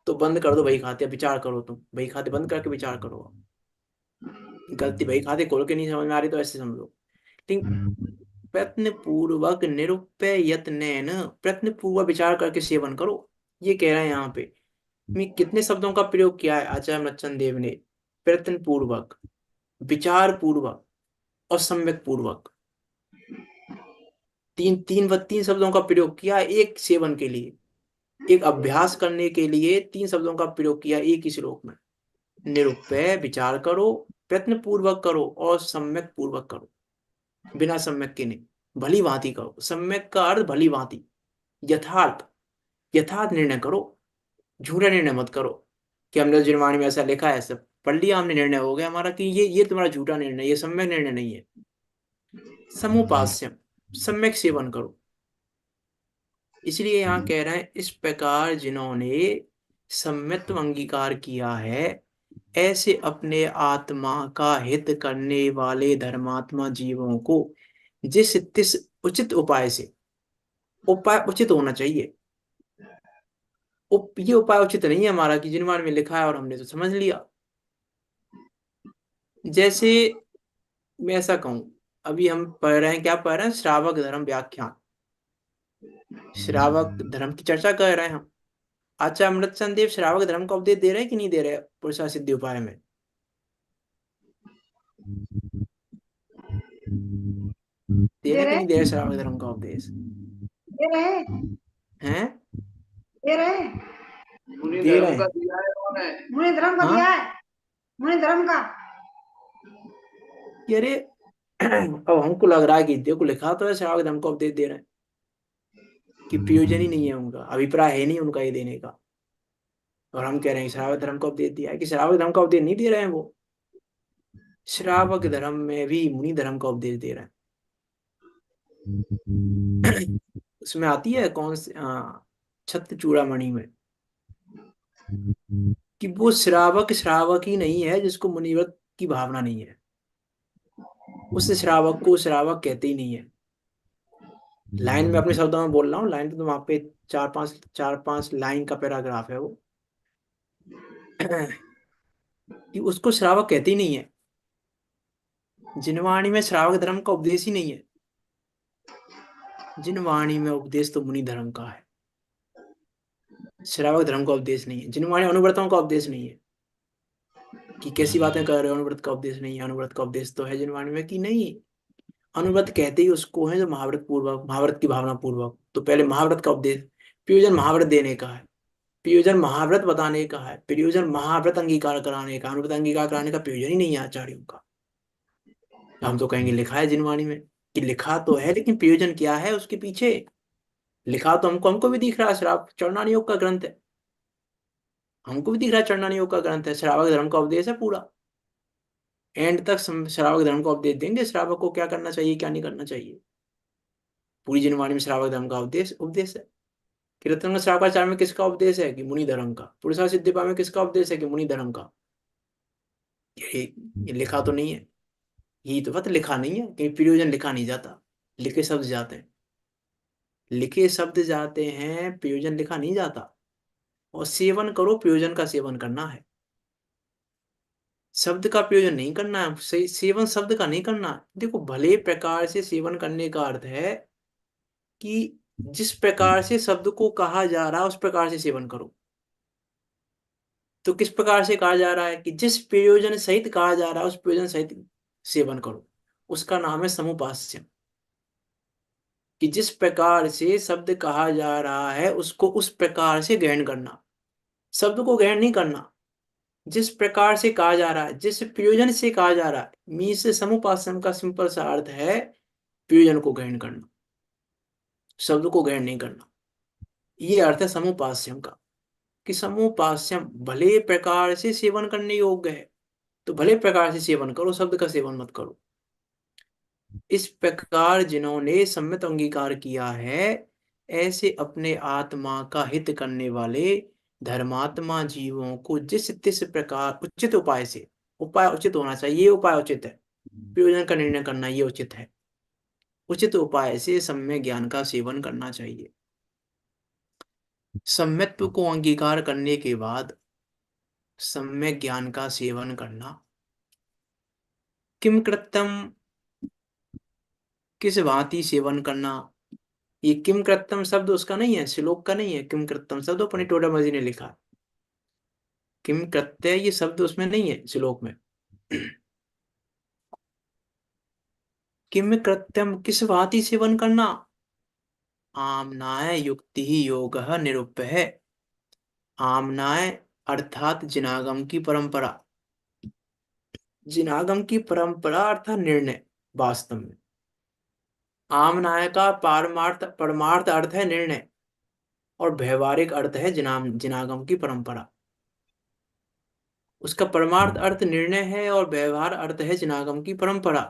तो बंद कर दो वही खाते, विचार करो तुम, वही खाते बंद करके विचार करो। गलती वही खाते खोल के नहीं समझ में आ रही तो ऐसे समझो। ठीक, प्रश्न पूर्वक निरुपय यत्नेन, प्रश्न पूर्वक विचार करके सेवन करो, ये कह रहे हैं यहाँ पे। कितने शब्दों का प्रयोग किया है आचार्य मच्छन देव ने, प्रश्न पूर्वक, विचार पूर्वक और सम्यक पूर्वक, तीन शब्दों का प्रयोग किया एक सेवन के लिए, एक अभ्यास करने के लिए 3 शब्दों का प्रयोग किया एक ही श्लोक में। निरुपय विचार करो, प्रश्न पूर्वक करो और सम्यक पूर्वक करो, बिना सम्यक के नहीं, भली भांति करो। सम्यक का अर्थ भली भांति, यथार्थ, यथार्थ निर्णय करो, झूठा निर्णय मत करो कि हमने जुर्माने में ऐसा लिखा है, सब पढ़ लिया हमने, निर्णय हो गया हमारा कि ये तुम्हारा झूठा निर्णय, ये सम्यक निर्णय नहीं है। समुपास्यम, सम्यक सेवन करो। इसलिए यहाँ कह रहे हैं, इस प्रकार जिन्होंने सम्यत्व अंगीकार किया है, ऐसे अपने आत्मा का हित करने वाले धर्मात्मा जीवों को जिस तिस उचित उपाय से, उपाय उचित होना चाहिए, ये उपाय उचित नहीं है हमारा कि जिनवान में लिखा है और हमने तो समझ लिया। जैसे मैं ऐसा कहूं, अभी हम पढ़ रहे हैं, क्या पढ़ रहे हैं, श्रावक धर्म व्याख्यान, श्रावक धर्म की चर्चा कर रहे हैं हम। आचार्य अमृतचंद देव श्रावक धर्म का उपदेश दे रहे हैं कि नहीं दे रहे पुरुषा सिद्धि उपाय में, दे रहे कि नहीं दे रहे श्रावक धर्म का उपदेश, दे रहे हैं, दे रहे मुनि दे रहे धर्म का हैं। दिया है उन्होंने। मुनि धर्म का हाँ, दिया है, मुनि धर्म का। कि अरे अब हमको लग रहा है कि देखो लिखा तो है श्रावक धर्म का उपदेश दे रहे हैं, कि प्रयोजन ही नहीं है उनका, अभिप्राय है नहीं उनका ये देने का, और हम कह रहे हैं श्रावक धर्म का उपदेश दिया है, कि श्रावक धर्म का उपदेश नहीं दे रहे हैं वो, श्रावक धर्म में भी मुनि धर्म का उपदेश दे रहे हैं। उसमें आती है कौन सी, छत्र चूड़ामणि में, कि वो श्रावक श्रावक ही नहीं है जिसको मुनिव्रत की भावना नहीं है, उस श्रावक को श्रावक कहते ही नहीं है। लाइन में अपने शब्दों में बोल रहा हूँ, लाइन तो वहां पे 4-5 लाइन का पैराग्राफ है वो, कि उसको श्रावक कहते ही नहीं है, जिनवाणी में श्रावक धर्म का उपदेश ही नहीं है, जिनवाणी में उपदेश तो मुनि धर्म का है। श्रावक धर्म का उपदेश नहीं है। जिनवाणी अनुव्रतों का उपदेश नहीं है। कि कैसी बातें कर रहे हो, अनुव्रत का उपदेश नहीं है। अनुव्रत का उपदेश तो है जिनवाणी में कि नहीं। अनुव्रत कहते ही उसको है जो महाव्रत पूर्वक, महाव्रत की भावना पूर्वक। तो पहले महाव्रत का उपदेश, प्रयोजन महाव्रत देने का है, प्रयोजन महाव्रत बताने का है, प्रयोजन महाव्रत अंगीकार कराने का। अनुव्रत अंगीकार कराने का प्रयोजन ही नहीं है आचार्यों का। हम तो कहेंगे लिखा है जिनवाणी में, कि लिखा तो है लेकिन प्रयोजन क्या है उसके पीछे। लिखा तो हमको भी दिख रहा है, श्रावक चरणान योग का ग्रंथ है। हमको भी दिख रहा है चरणान योग का ग्रंथ है, श्रावक धर्म का उपदेश है पूरा। एंड तक श्रावक धर्म का उपदेश देंगे, श्रावक को क्या करना चाहिए क्या नहीं करना चाहिए। पूरी जिनवाणी में श्रावक धर्म का उपदेश उपदेश है। कीर्तन श्रावकाचार्य में किसका उपदेश है कि मुनि धर्म का। पुरुषा सिद्धिपा में किसका उपदेश है कि मुनि धर्म का। ये लिखा तो नहीं है, यही तो बात, लिखा नहीं है कि प्रयोजन लिखा नहीं जाता, लिखे शब्द जाते हैं। लिखे शब्द जाते हैं, प्रयोजन लिखा नहीं जाता। और सेवन करो, प्रयोजन का सेवन करना है, शब्द का प्रयोजन नहीं करना है। सही सेवन शब्द का नहीं करना है। देखो भले प्रकार से सेवन करने का अर्थ है कि जिस प्रकार से शब्द को कहा जा रहा है उस प्रकार से सेवन करो। तो किस प्रकार से कहा जा रहा है कि जिस प्रयोजन सहित कहा जा रहा है उस प्रयोजन सहित सेवन करो, उसका नाम है समुपास्य। कि जिस प्रकार से शब्द कहा जा रहा है उसको उस प्रकार से ग्रहण करना, शब्द को ग्रहण नहीं करना। जिस प्रकार से कहा जा रहा है, जिस प्रयोजन से कहा जा रहा है, मीन्स समुपासम का सिंपल सा अर्थ है प्रयोजन को ग्रहण करना, शब्द को ग्रहण नहीं करना। ये अर्थ है समुपास्यम का। कि समुपास्यम भले प्रकार से सेवन करने योग्य है, तो भले प्रकार से सेवन करो, शब्द का सेवन मत करो। इस प्रकार जिन्होंने सम्यक अंगीकार किया है, ऐसे अपने आत्मा का हित करने वाले धर्मात्मा जीवों को जिस तिस प्रकार उचित उपाय से, उपाय उचित होना चाहिए, ये उपाय उचित है, प्रयोजन का निर्णय करना ये उचित है, उचित उपाय से सम्यक ज्ञान का सेवन करना चाहिए। सम्यत्व को अंगीकार करने के बाद सम्यक ज्ञान का सेवन करना। किम कृत्यम, किस भांति सेवन करना। ये किम कृत्यम शब्द उसका नहीं है, श्लोक का नहीं है। किम कृत्यम शब्द अपनी टोडामर्जी ने लिखा है। किम कृत्य ये शब्द उसमें नहीं है श्लोक में। किम कृत्यम किस भांति सेवन करना। आमनाय युक्ति ही योग निरुप्य है। आमनाय अर्थात जिनागम की परंपरा, जिनागम की परंपरा अर्थात निर्णय। वास्तव में आमनाय का परमार्थ अर्थ है निर्णय, और व्यवहारिक अर्थ है जिनागम की परंपरा। उसका परमार्थ अर्थ निर्णय है और व्यवहार अर्थ है जिनागम की परंपरा।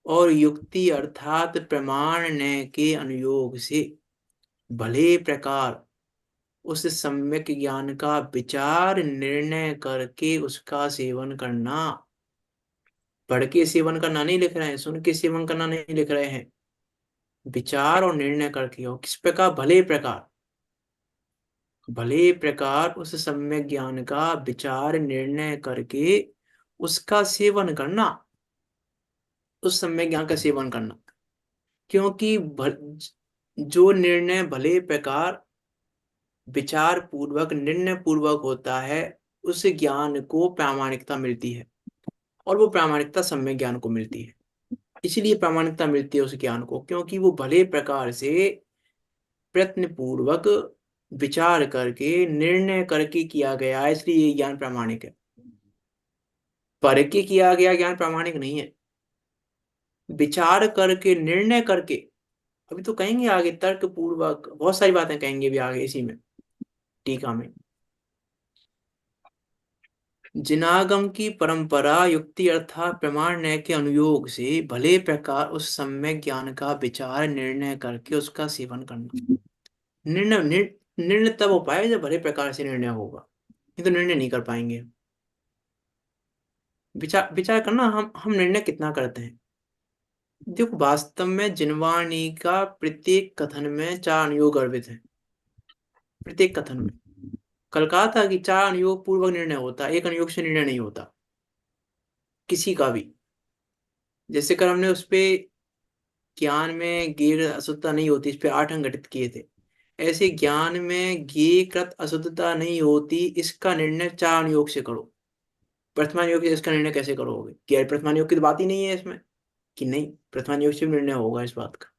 और युक्ति अर्थात प्रमाण के अनुयोग से भले प्रकार उस सम्यक ज्ञान का विचार निर्णय करके उसका सेवन करना। पढ़ के सेवन करना नहीं लिख रहे हैं, सुन के सेवन करना नहीं लिख रहे हैं, विचार और निर्णय करके। हो किस प्रकार, भले प्रकार, भले प्रकार उस सम्यक ज्ञान का विचार निर्णय करके उसका सेवन करना, उस सम्यक ज्ञान का सेवन करना। क्योंकि जो निर्णय भले प्रकार विचार पूर्वक निर्णय पूर्वक होता है, उस ज्ञान को प्रामाणिकता मिलती है, और वो प्रामाणिकता सम्यक ज्ञान को मिलती है। इसलिए प्रामाणिकता मिलती है उस ज्ञान को, क्योंकि वो भले प्रकार से प्रयत्न पूर्वक विचार करके निर्णय करके किया गया है, इसलिए ये ज्ञान प्रामाणिक है। पढ़ के किया गया ज्ञान प्रामाणिक नहीं है। विचार करके निर्णय करके, अभी तो कहेंगे आगे, तर्क पूर्वक बहुत सारी बातें कहेंगे भी आगे इसी में टीका में। जिनागम की परंपरा युक्ति अर्थात प्रमाण न्याय के अनुयोग से भले प्रकार उस सम्यक ज्ञान का विचार निर्णय करके उसका सेवन करना। निर्णय तब हो पाएगा जब भले प्रकार से निर्णय होगा, नहीं तो निर्णय नहीं कर पाएंगे। विचार करना, हम निर्णय कितना करते हैं। देखो वास्तव में जिनवाणी का प्रत्येक कथन में 4 अनुयोग अर्पित है। प्रत्येक कथन में कल कहा था कि 4 अनुयोग पूर्वक निर्णय होता है, एक अनुयोग से निर्णय नहीं होता किसी का भी। जैसे कर हमने उस पे ज्ञान में गैर अशुद्धता नहीं होती, इस पे 8 अंक घटित किए थे। ऐसे ज्ञान में ज्ञेय कृत अशुद्धता नहीं होती, इसका निर्णय चार योग से करो। प्रथमा योग से इसका निर्णय कैसे करोगे? क्या प्रथमा योग की तो बात ही नहीं है इसमें कि नहीं, प्रथमा योग से भी निर्णय होगा इस बात का,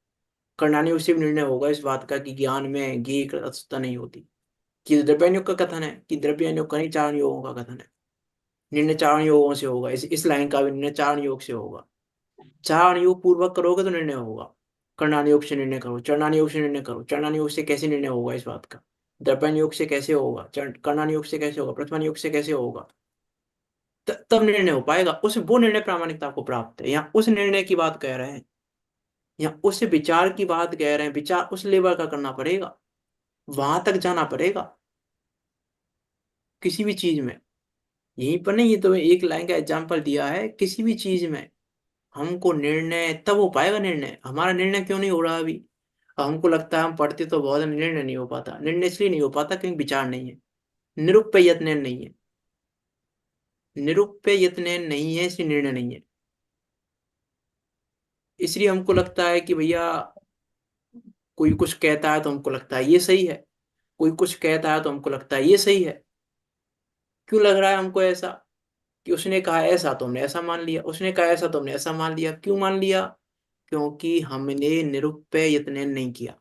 कर्णानी योग से भी निर्णय होगा इस बात का कि ज्ञान में ज्ञेय कृत अशुद्धता नहीं होती। कि द्रव्यान योग का कथन है कि द्रव्यान योग का नहीं, चार योगों का कथन है। निर्णय चार योगों से होगा, इस लाइन का भी निर्णय चार योग से होगा। चार योग पूर्वक करोगे तो निर्णय होगा। कर्णानी योग से निर्णय करो, चरणानी योग से निर्णय करो। चरणानी योग से कैसे निर्णय होगा इस बात का? द्रव्यान योग से कैसे होगा? कर्णानी योग से कैसे होगा? प्रथमान योग से कैसे होगा? तब निर्णय हो पाएगा। उस वो निर्णय प्रामाणिकता को प्राप्त है। यहाँ उस निर्णय की बात कह रहे हैं, यहाँ उस विचार की बात कह रहे हैं। विचार उस लेवल का करना पड़ेगा, वहां तक जाना पड़ेगा किसी भी चीज में। यहीं पर नहीं, ये तो एक लाइन का एग्जाम्पल दिया है। किसी भी चीज में हमको निर्णय तब हो पाएगा। निर्णय हमारा निर्णय क्यों नहीं हो रहा अभी? हमको लगता है हम पढ़ते तो बहुत है, निर्णय नहीं हो पाता। निर्णय इसलिए नहीं हो पाता क्योंकि विचार नहीं है, निरुपय यत्न नहीं है। निरुपय यत्न नहीं है इसलिए निर्णय नहीं है। इसलिए हमको लगता है कि भैया कोई कुछ कहता है तो हमको लगता है ये सही है, कोई कुछ कहता है तो हमको लगता है ये सही है। क्यों लग रहा है हमको ऐसा? कि उसने कहा ऐसा तो हमने ऐसा मान लिया, उसने कहा ऐसा तो हमने ऐसा मान लिया। क्यों मान लिया? क्योंकि हमने निरुपय यत्न नहीं किया।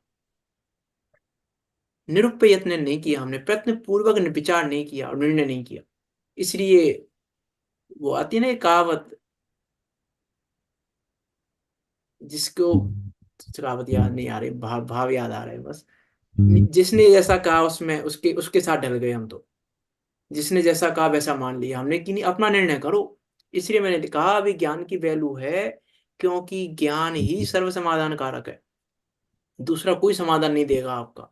निरुपय यत्न नहीं किया हमने, प्रयत्न पूर्वक विचार नहीं किया और निर्णय नहीं किया। इसलिए वो आती है ना एक कहावत, जिसको कहावत याद नहीं आ रही, भाव भाव याद आ रहे हैं बस। जिसने जैसा कहा उसमें उसके उसके साथ ढल गए हम तो। जिसने जैसा कहा वैसा मान लिया हमने कि नहीं, अपना निर्णय करो। इसलिए मैंने कहा अभी ज्ञान की वैल्यू है, क्योंकि ज्ञान ही सर्व समाधान कारक है। दूसरा कोई समाधान नहीं देगा आपका।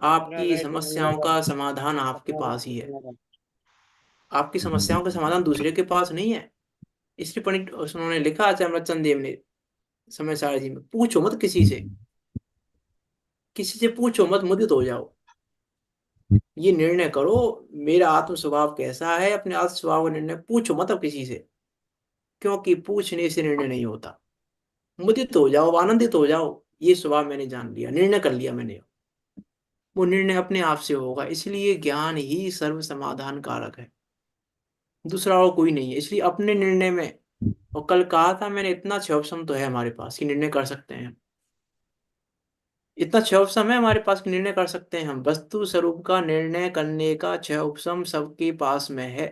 आपकी समस्याओं का समाधान आपके पास ही है। आपकी समस्याओं का समाधान दूसरे के पास नहीं है। इसलिए पंडित उन्होंने लिखा आचार्य अमृतचंद देव ने समय सारणी में, पूछो मत किसी से, किसी से पूछो मत, मुदित हो जाओ। ये निर्णय करो मेरा आत्म स्वभाव कैसा है, अपने आत्म स्वभाव का निर्णय पूछो मत अब किसी से, क्योंकि पूछने से निर्णय नहीं होता। मुदित हो जाओ, आनंदित हो जाओ, ये स्वभाव मैंने जान लिया, निर्णय कर लिया मैंने। वो निर्णय अपने आप से होगा। इसलिए ज्ञान ही सर्व समाधान कारक है, दूसरा और कोई नहीं है। इसलिए अपने निर्णय में, और कल कहा था मैंने, इतना छह ऑप्शन तो है हमारे पास कि निर्णय कर सकते हैं। इतना छह ऑप्शन है हमारे पास कि निर्णय कर सकते हैं हम। वस्तु स्वरूप का निर्णय करने का छह ऑप्शन सबके पास में है।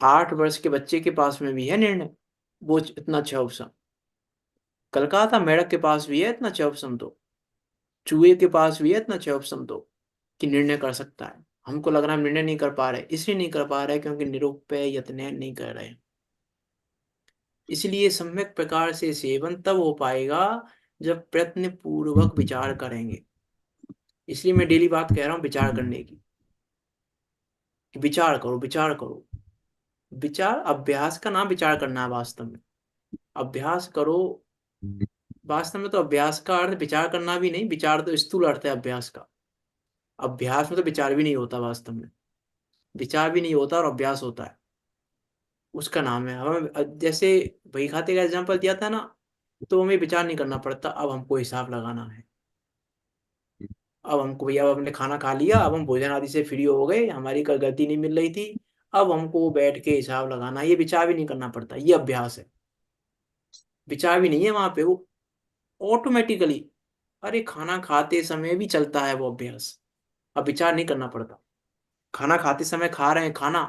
8 वर्ष के बच्चे के पास में भी है निर्णय, वो इतना छह ऑप्शन। कल कहा था मेढक के पास भी है इतना छह ऑप्शन तो, चूहे के पास भी है इतना छह ऑप्शन तो, कि निर्णय कर सकता है। हमको लग रहा है निर्णय नहीं कर पा रहे, इसलिए नहीं कर पा रहे क्योंकि निरुपय यत्न नहीं कर रहे। इसलिए सम्यक प्रकार से सेवन तब हो पाएगा जब प्रयत्न पूर्वक विचार करेंगे। इसलिए मैं डेली बात कह रहा हूँ विचार करने की, कि विचार करो, विचार करो। विचार अभ्यास का नाम विचार करना है वास्तव में। अभ्यास करो। वास्तव में तो अभ्यास का अर्थ विचार करना भी नहीं, विचार तो स्थूल अर्थ है अभ्यास का। अभ्यास में तो विचार भी नहीं होता वास्तव में, विचार भी नहीं होता और अभ्यास होता है, उसका नाम है। हमें जैसे वही खाते का एग्जाम्पल दिया था ना, तो हमें विचार नहीं करना पड़ता, अब हमको हिसाब लगाना है। अब हमको भैया, अब हमने खाना खा लिया, अब हम भोजन आदि से फ्री हो गए, हमारी कोई गलती नहीं मिल रही थी, अब हमको बैठ के हिसाब लगाना है। ये विचार भी नहीं करना पड़ता, ये अभ्यास है। विचार भी नहीं है वहां पे, वो ऑटोमेटिकली, अरे खाना खाते समय भी चलता है वो अभ्यास। अब विचार नहीं करना पड़ता। खाना खाते समय खा रहे हैं खाना,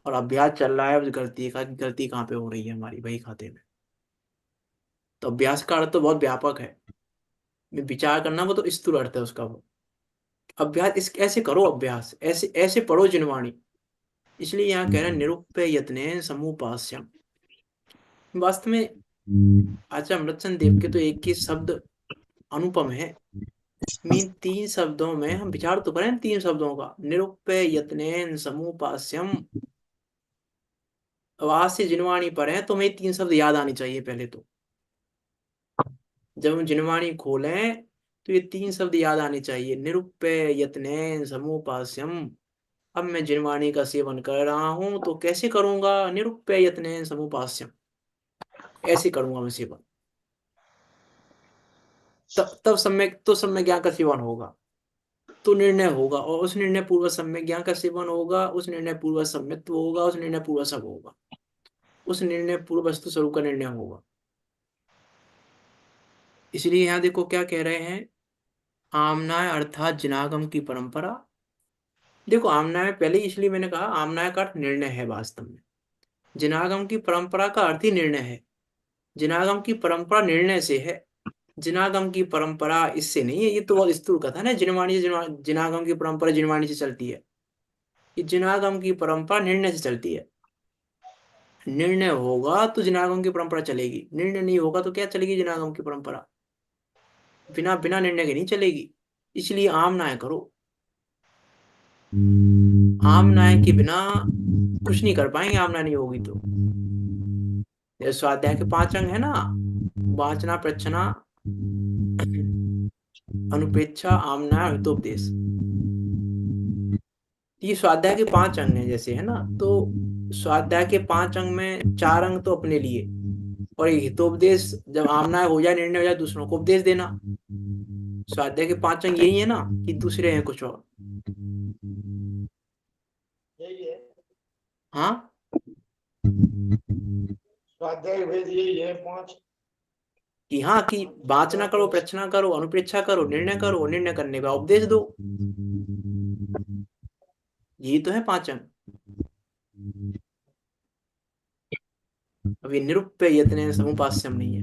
और अभ्यास चल रहा है उस गलती का कि गलती कहाँ पे हो रही है हमारी, वही खाते में। तो अभ्यास का अर्थ तो बहुत व्यापक है। में विचार करना वो तो स्थूल अर्थ है उसका। वो अभ्यास इस ऐसे करो, अभ्यास ऐसे ऐसे पढ़ो जिनवाणी। इसलिए यहाँ कह रहे हैं निरुपय यत्ने समुपास्यम। वास्तव में आचार्य अमृतचंद देव के तो एक ही शब्द अनुपम है। मीन 3 शब्दों में हम विचार तो करें, 3 शब्दों का, निरुपय यत्नेन समुपास्यम। आवाज से जिनवाणी पढ़े तो हमें 3 शब्द याद आने चाहिए पहले तो। जब हम जिनवाणी खोलें तो ये 3 शब्द याद आने चाहिए, निरुपय यत्नेन समुपास्यम। अब मैं जिनवाणी का सेवन कर रहा हूं तो कैसे करूंगा? निरुपय यत्नेन समुपास्यम, ऐसे करूंगा मैं सेवन। तब सम्यक ज्ञान का सेवन होगा, तो निर्णय होगा, और उस निर्णय पूर्वक सम्यक ज्ञान का सेवन होगा, उस निर्णय पूर्वक सम्यत्व होगा, उस निर्णय पूर्वक सब होगा, उस निर्णय पूर्व वस्तु स्वरूप का निर्णय होगा। इसलिए यहाँ देखो क्या कह रहे हैं, आमनाय अर्थात जिनागम की परंपरा। देखो आमनाय पहले इसलिए मैंने कहा आमनाय का अर्थ निर्णय है वास्तव में, जिनागम की परंपरा का अर्थ ही निर्णय है। जिनागम की परंपरा निर्णय से है, जिनागम की परंपरा इससे नहीं है। ये तो बहुत स्थूल कथन है, जिनवाणी से जिनागम की परंपरा जिनवाणी से चलती है। ये जिनागम की परंपरा निर्णय से चलती है। निर्णय होगा तो जिनागम की परंपरा चलेगी, निर्णय नहीं होगा तो क्या चलेगी जिनागम की परंपरा? बिना बिना निर्णय के नहीं चलेगी। इसलिए आम न्याय करो, आम न्याय के बिना कुछ नहीं कर पाएंगे, आम न्याय नहीं होगी तो। जैसे स्वाध्याय के 5 अंग है ना, वाचना, प्रच्छना, अनुपेक्षा, आमना, हितोपदेश, ये स्वाध्याय के 5 अंग हैं जैसे, है ना। तो स्वाध्याय के 5 अंग में 4 अंग तो अपने लिए, और ये हितोपदेश जब आमना हो जाए, निर्णय हो जाए, दूसरों को उपदेश देना। स्वाध्याय के 5 अंग यही है ना, कि दूसरे हैं कुछ और? यही है हाँ, स्वाध्याय भेद, यही है 5। कि हाँ, कि वाचना करो, प्रच्छना करो, अनुप्रेक्षा करो, निर्णय करो, निर्णय करने का उपदेश दो, यही तो है 5 अंग। अब ये निरुप्य यत्न समुपास्यम नहीं है,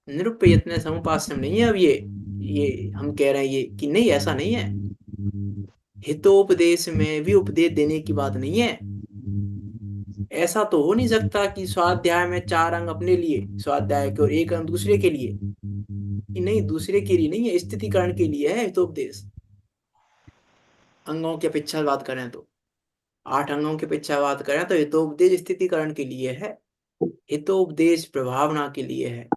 निरुप्य यत्न समुपास्यम नहीं है। अब ये हम कह रहे हैं ये कि नहीं, ऐसा नहीं है। हितोपदेश में भी उपदेश देने की बात नहीं है। ऐसा तो हो नहीं सकता कि स्वाध्याय में 4 अंग अपने लिए, स्वाध्याय के, और 1 अंग दूसरे के लिए, कि नहीं, दूसरे के लिए नहीं है, स्थितिकरण के लिए है हितोपदेश। अंगों की अपेक्षा बात करें तो, 8 अंगों की अपेक्षा बात करें तो हितोपदेश स्थितिकरण के लिए है, हितोपदेश प्रभावना के लिए है।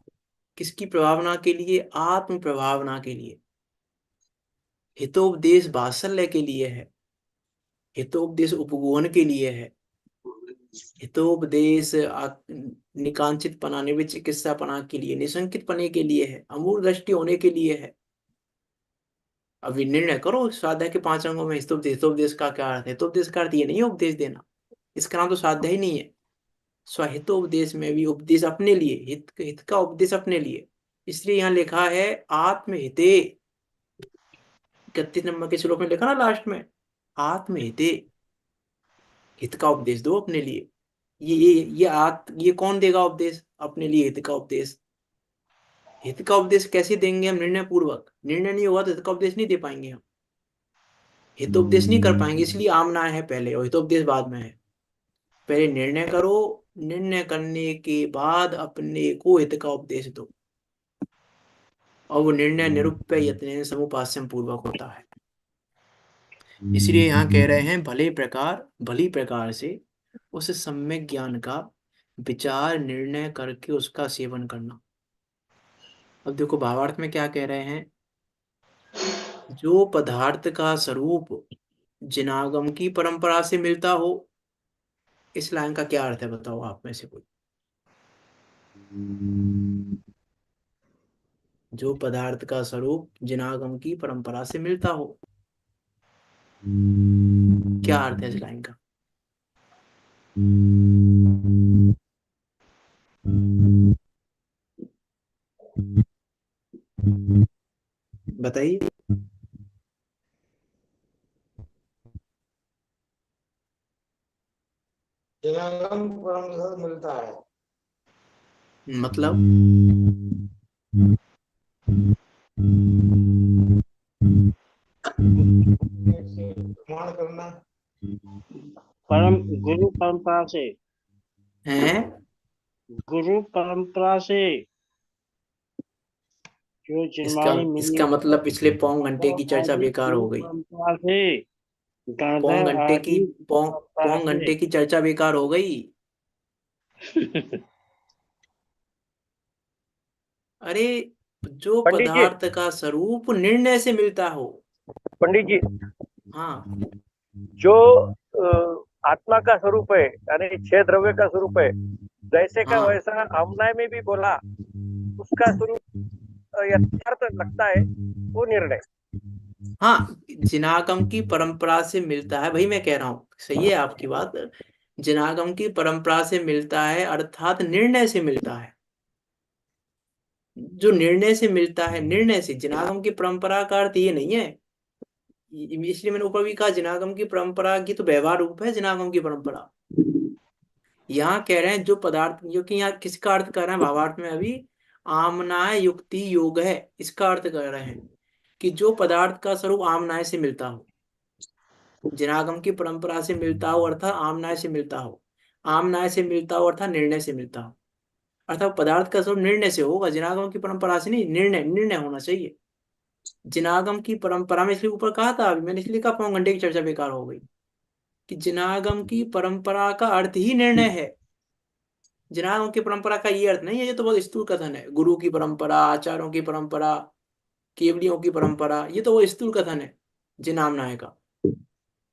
किसकी प्रभावना के लिए? आत्म प्रभावना के लिए। हितोपदेश वात्सल्य के लिए है, हितोपदेश उपगोहन के लिए है, हितोपदेश निकांचित पना, निर्विचिकित्सा पना के लिए, निशंकित पने के लिए है, अमूल दृष्टि होने के लिए है। अभी निर्णय करो स्वाध्याय के 5 अंगों में हितोपदेश, हितोपदेश का क्या अर्थ है? हितोपदेश का अर्थ ये नहीं है उपदेश देना, इसका नाम तो स्वाध्याय ही नहीं है। स्वहितोपदेश में भी उपदेश अपने लिए, हित का उपदेश अपने लिए। इसलिए यहाँ लिखा है आत्महिते, 31 नंबर के श्लोक में लिखा ना लास्ट में, आत्महिते, हित का उपदेश दो अपने लिए। ये कौन देगा उपदेश अपने लिए? हित का उपदेश। हित का उपदेश कैसे देंगे हम? निर्णय पूर्वक। निर्णय नहीं हुआ तो हित का उपदेश नहीं दे पाएंगे हम, हितोपदेश नहीं कर पाएंगे। इसलिए आमना है पहले और हितोपदेश बाद में है। पहले निर्णय करो, निर्णय करने के बाद अपने को हित का उपदेश दो, और वो निर्णय निरुप्य यत्न समुपास्यम पूर्वक होता है। इसलिए यहाँ कह रहे हैं भली प्रकार से उस सम्यक ज्ञान का विचार निर्णय करके उसका सेवन करना। अब देखो भावार्थ में क्या कह रहे हैं, जो पदार्थ का स्वरूप जिनागम की परंपरा से मिलता हो। इस लाइन का क्या अर्थ है बताओ आप में से कोई? जो पदार्थ का स्वरूप जिनागम की परंपरा से मिलता हो, क्या अर्थ है इस लाइन का? बताइए। जनागम परम से मिलता है, मतलब प्रमाण करना। गुरु परंपरा से, है गुरु परंपरा से जो जिनवाणी मिली, इसका मतलब पिछले पौन घंटे की चर्चा बेकार हो गई। परंपरा से, पौन गणधर घंटे की आदि परंपरा पौन से। घंटे की चर्चा बेकार हो गई। अरे, जो पंडित जी, पदार्थ का स्वरूप निर्णय से मिलता हो। पंडित जी, हाँ, जो आत्मा का स्वरूप है, यानी 6 द्रव्य का स्वरूप है, जैसे का हाँ, वैसा हमनाय में भी बोला उसका स्वरूप यथार्थ लगता है वो निर्णय। हाँ, जिनागम की परंपरा से मिलता है, भाई मैं कह रहा हूँ, सही है आपकी बात। जिनागम की परंपरा से मिलता है अर्थात निर्णय से मिलता है। जो निर्णय से मिलता है, निर्णय से, जिनागम की परंपरा का अर्थ ये नहीं है। इसलिए मैंने ऊपर भी कहा जिनागम की परंपरा की तो व्यवहार रूप है जिनागम की परंपरा। यहाँ कह रहे हैं जो पदार्थ, जो कि यहाँ किसका अर्थ कर रहे हैं भावार्थ में अभी, आमनाय युक्ति योग है, इसका अर्थ कर रहे हैं कि जो पदार्थ का स्वरूप आमनाय से मिलता हो, जिनागम की परंपरा से मिलता हो अर्थात आमनाय से मिलता हो, आमनाय से मिलता हो अर्थात निर्णय से मिलता हो, अर्थात पदार्थ का स्वरूप निर्णय से होगा, जिनागम की परंपरा से नहीं। निर्णय निर्णय होना चाहिए जिनागम की परंपरा में। इसलिए ऊपर कहा था अभी मैंने, इसलिए कहा 5 घंटे की चर्चा बेकार हो गई कि जिनागम की परंपरा का अर्थ ही निर्णय है। जिनागम की परंपरा का ये अर्थ नहीं है, ये तो बहुत स्थूल कथन है। गुरु की परंपरा, आचार्यों की परंपरा, केवलियों की परंपरा, ये तो वो स्थूल कथन है जिनामनाय का।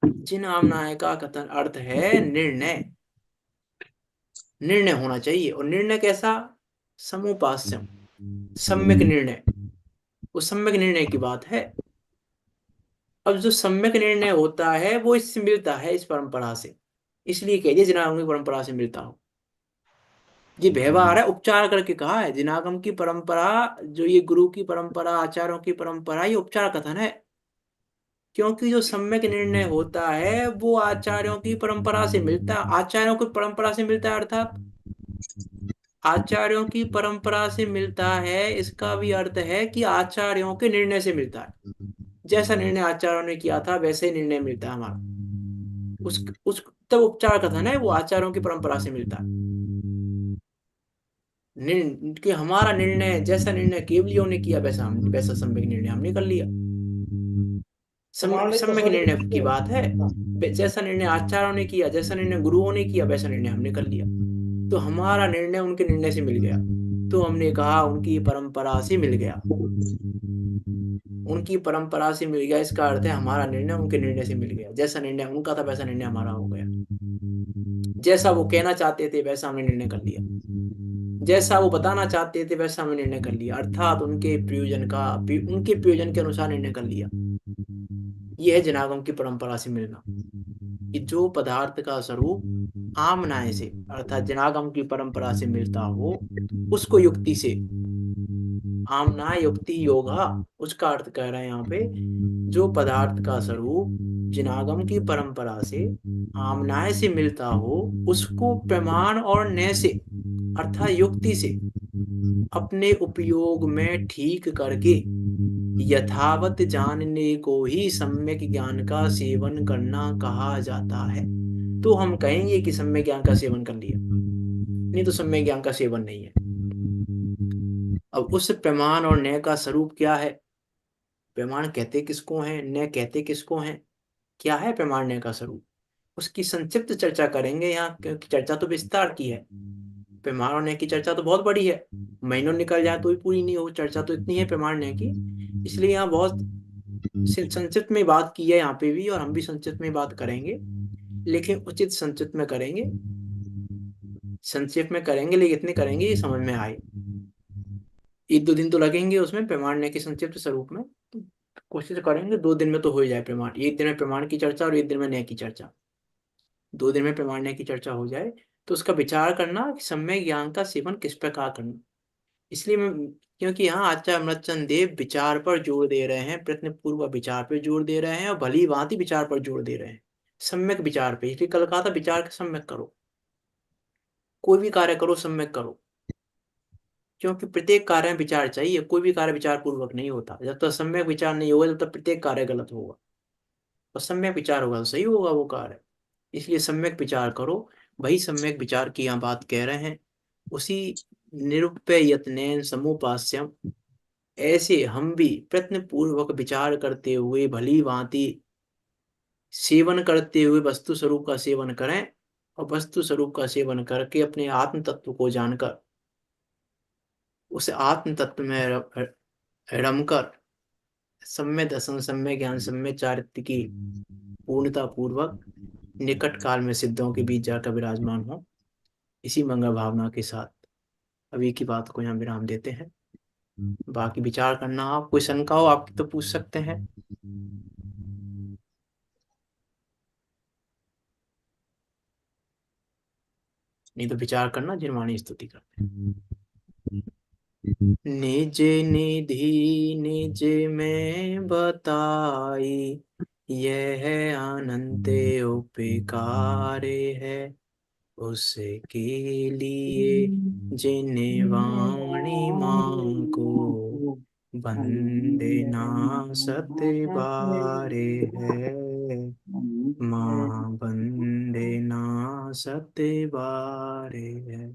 जिनामनाय का कथन अर्थ है निर्णय। निर्णय होना चाहिए, और निर्णय कैसा? समुपास्यम, सम्यक निर्णय। उस सम्यक निर्णय की बात है। अब जो सम्यक निर्णय होता है वो इससे मिलता है, इस परंपरा से, इसलिए कहिए जिनागम की परंपरा से मिलता हो। ये व्यवहार है, उपचार करके कहा है। जिनागम की परंपरा, जो ये गुरु की परंपरा, आचार्यों की परंपरा, ये उपचार कथन है, क्योंकि जो सम्यक निर्णय होता है वो आचार्यों की परंपरा से मिलता है। आचार्यों की परंपरा से मिलता है अर्थात आचार्यों की परंपरा से मिलता है, इसका भी अर्थ है कि आचार्यों के निर्णय से मिलता है। जैसा निर्णय आचार्यों ने किया था वैसे ही निर्णय मिलता है हमारा। उस तब उपचार कथन है, वो आचार्यों की परंपरा से मिलता है। कि हमारा निर्णय, जैसा निर्णय केवलियों ने किया वैसा सम्यक निर्णय हमने कर लिया। सम्यक निर्णय की बात है। जैसा निर्णय आचार्यों ने किया, जैसा निर्णय गुरुओं ने किया, वैसा निर्णय हमने कर लिया। तो हमारा निर्णय उनके निर्णय से मिल गया, तो हमने कहा उनकी परंपरा से मिल गया। उनकी परंपरा से मिल गया, इसका अर्थ है हमारा निर्णय उनके निर्णय से मिल गया। जैसा निर्णय उनका था वैसा निर्णय हमारा हो गया। जैसा वो कहना चाहते थे वैसा हमने निर्णय कर लिया, जैसा वो बताना चाहते थे वैसा हमने निर्णय कर लिया, अर्थात उनके प्रयोजन के अनुसार निर्णय कर लिया। यह है जिनागम की परंपरा से मिलना, कि जो पदार्थ का स्वरूप आमनाय से अर्थात जिनागम की परंपरा से मिलता हो, उसको युक्ति से, आमनाय युक्ति योगा, उसका अर्थ कह रहे हैं यहाँ पे। जो पदार्थ का स्वरूप जिनागम की परंपरा से, आमनाय से मिलता हो, उसको प्रमाण और न्याय से अर्थात युक्ति से अपने उपयोग में ठीक करके यथावत जानने को ही सम्यक ज्ञान का सेवन करना कहा जाता है। तो हम कहेंगे कि सम्यक ज्ञान का सेवन कर लिया, नहीं तो सम्यक ज्ञान का सेवन नहीं है। अब उस प्रमाण और न्याय का स्वरूप क्या है? प्रमाण कहते किसको हैं, न्याय कहते किसको हैं? क्या है प्रमाण न्याय का स्वरूप? उसकी संक्षिप्त चर्चा करेंगे यहाँ, क्योंकि चर्चा तो विस्तार की है। प्रमाण और न्याय की चर्चा तो बहुत बड़ी है, महीनों निकल जाए तो भी पूरी नहीं हो। चर्चा तो इतनी है प्रमाण न्याय की, इसलिए यहाँ बहुत संक्षिप्त में बात की है यहाँ पे भी, और हम भी संक्षिप्त में बात करेंगे, लेकिन उचित संक्षिप्त में करेंगे। संक्षेप में करेंगे, लेकिन इतने करेंगे ये समझ में आए। 1-2 दिन तो लगेंगे उसमें प्रमाण न्याय के संक्षिप्त स्वरूप में, तो कोशिश करेंगे 2 दिन में तो हो जाए प्रमाण। 1 दिन में प्रमाण की चर्चा और 1 दिन में न्याय की चर्चा। 2 दिन में प्रमाण न्याय की चर्चा हो जाए तो उसका विचार करना कि सम्यक ज्ञान का सेवन किस प्रकार करना। इसलिए मैं, क्योंकि यहाँ आचार्य अमृतचंद देव विचार पर जोर दे रहे हैं, प्रयत्न पूर्वक विचार पर जोर दे रहे हैं, और भली भांति विचार पर जोर दे रहे हैं, सम्यक विचार पे। इसलिए कल कहा था विचार का सम्यक करो, कोई भी कार्य करो सम्यक करो, क्योंकि प्रत्येक कार्य में विचार चाहिए। कोई भी कार्य विचार पूर्वक नहीं होता। जब तक सम्यक विचार नहीं होगा, जब तक प्रत्येक कार्य गलत होगा, और सम्यक विचार होगा तो सही होगा वो कार्य। इसलिए सम्यक विचार करो, वही सम्यक विचार की यहाँ बात कह रहे हैं। उसी निरुप्य यत्नेन समुपास्यम, ऐसे हम भी प्रयत्न पूर्वक विचार करते हुए, भली भांति सेवन करते हुए वस्तु स्वरूप का सेवन करें, और वस्तु स्वरूप का सेवन करके अपने आत्म तत्व को जानकर, उस आत्म तत्व में रमकर सम्य दर्शन, सम्य ज्ञान, सम्य चारित्र्य की पूर्णता पूर्वक निकट काल में सिद्धों के बीच जाकर विराजमान हो। इसी मंगल भावना के साथ अभी की बात को यहाँ विराम देते हैं। बाकी विचार करना, आप कोई शंका हो आपकी तो पूछ सकते हैं। नहीं तो विचार करना, जिनवाणी स्तुति करते हैं। निज निधि निज में बताई, यह अनंत उपकार है, उसके लिए जिन वाणी माँ को वंदना सत बारे है, माँ वंदना सत बारे है।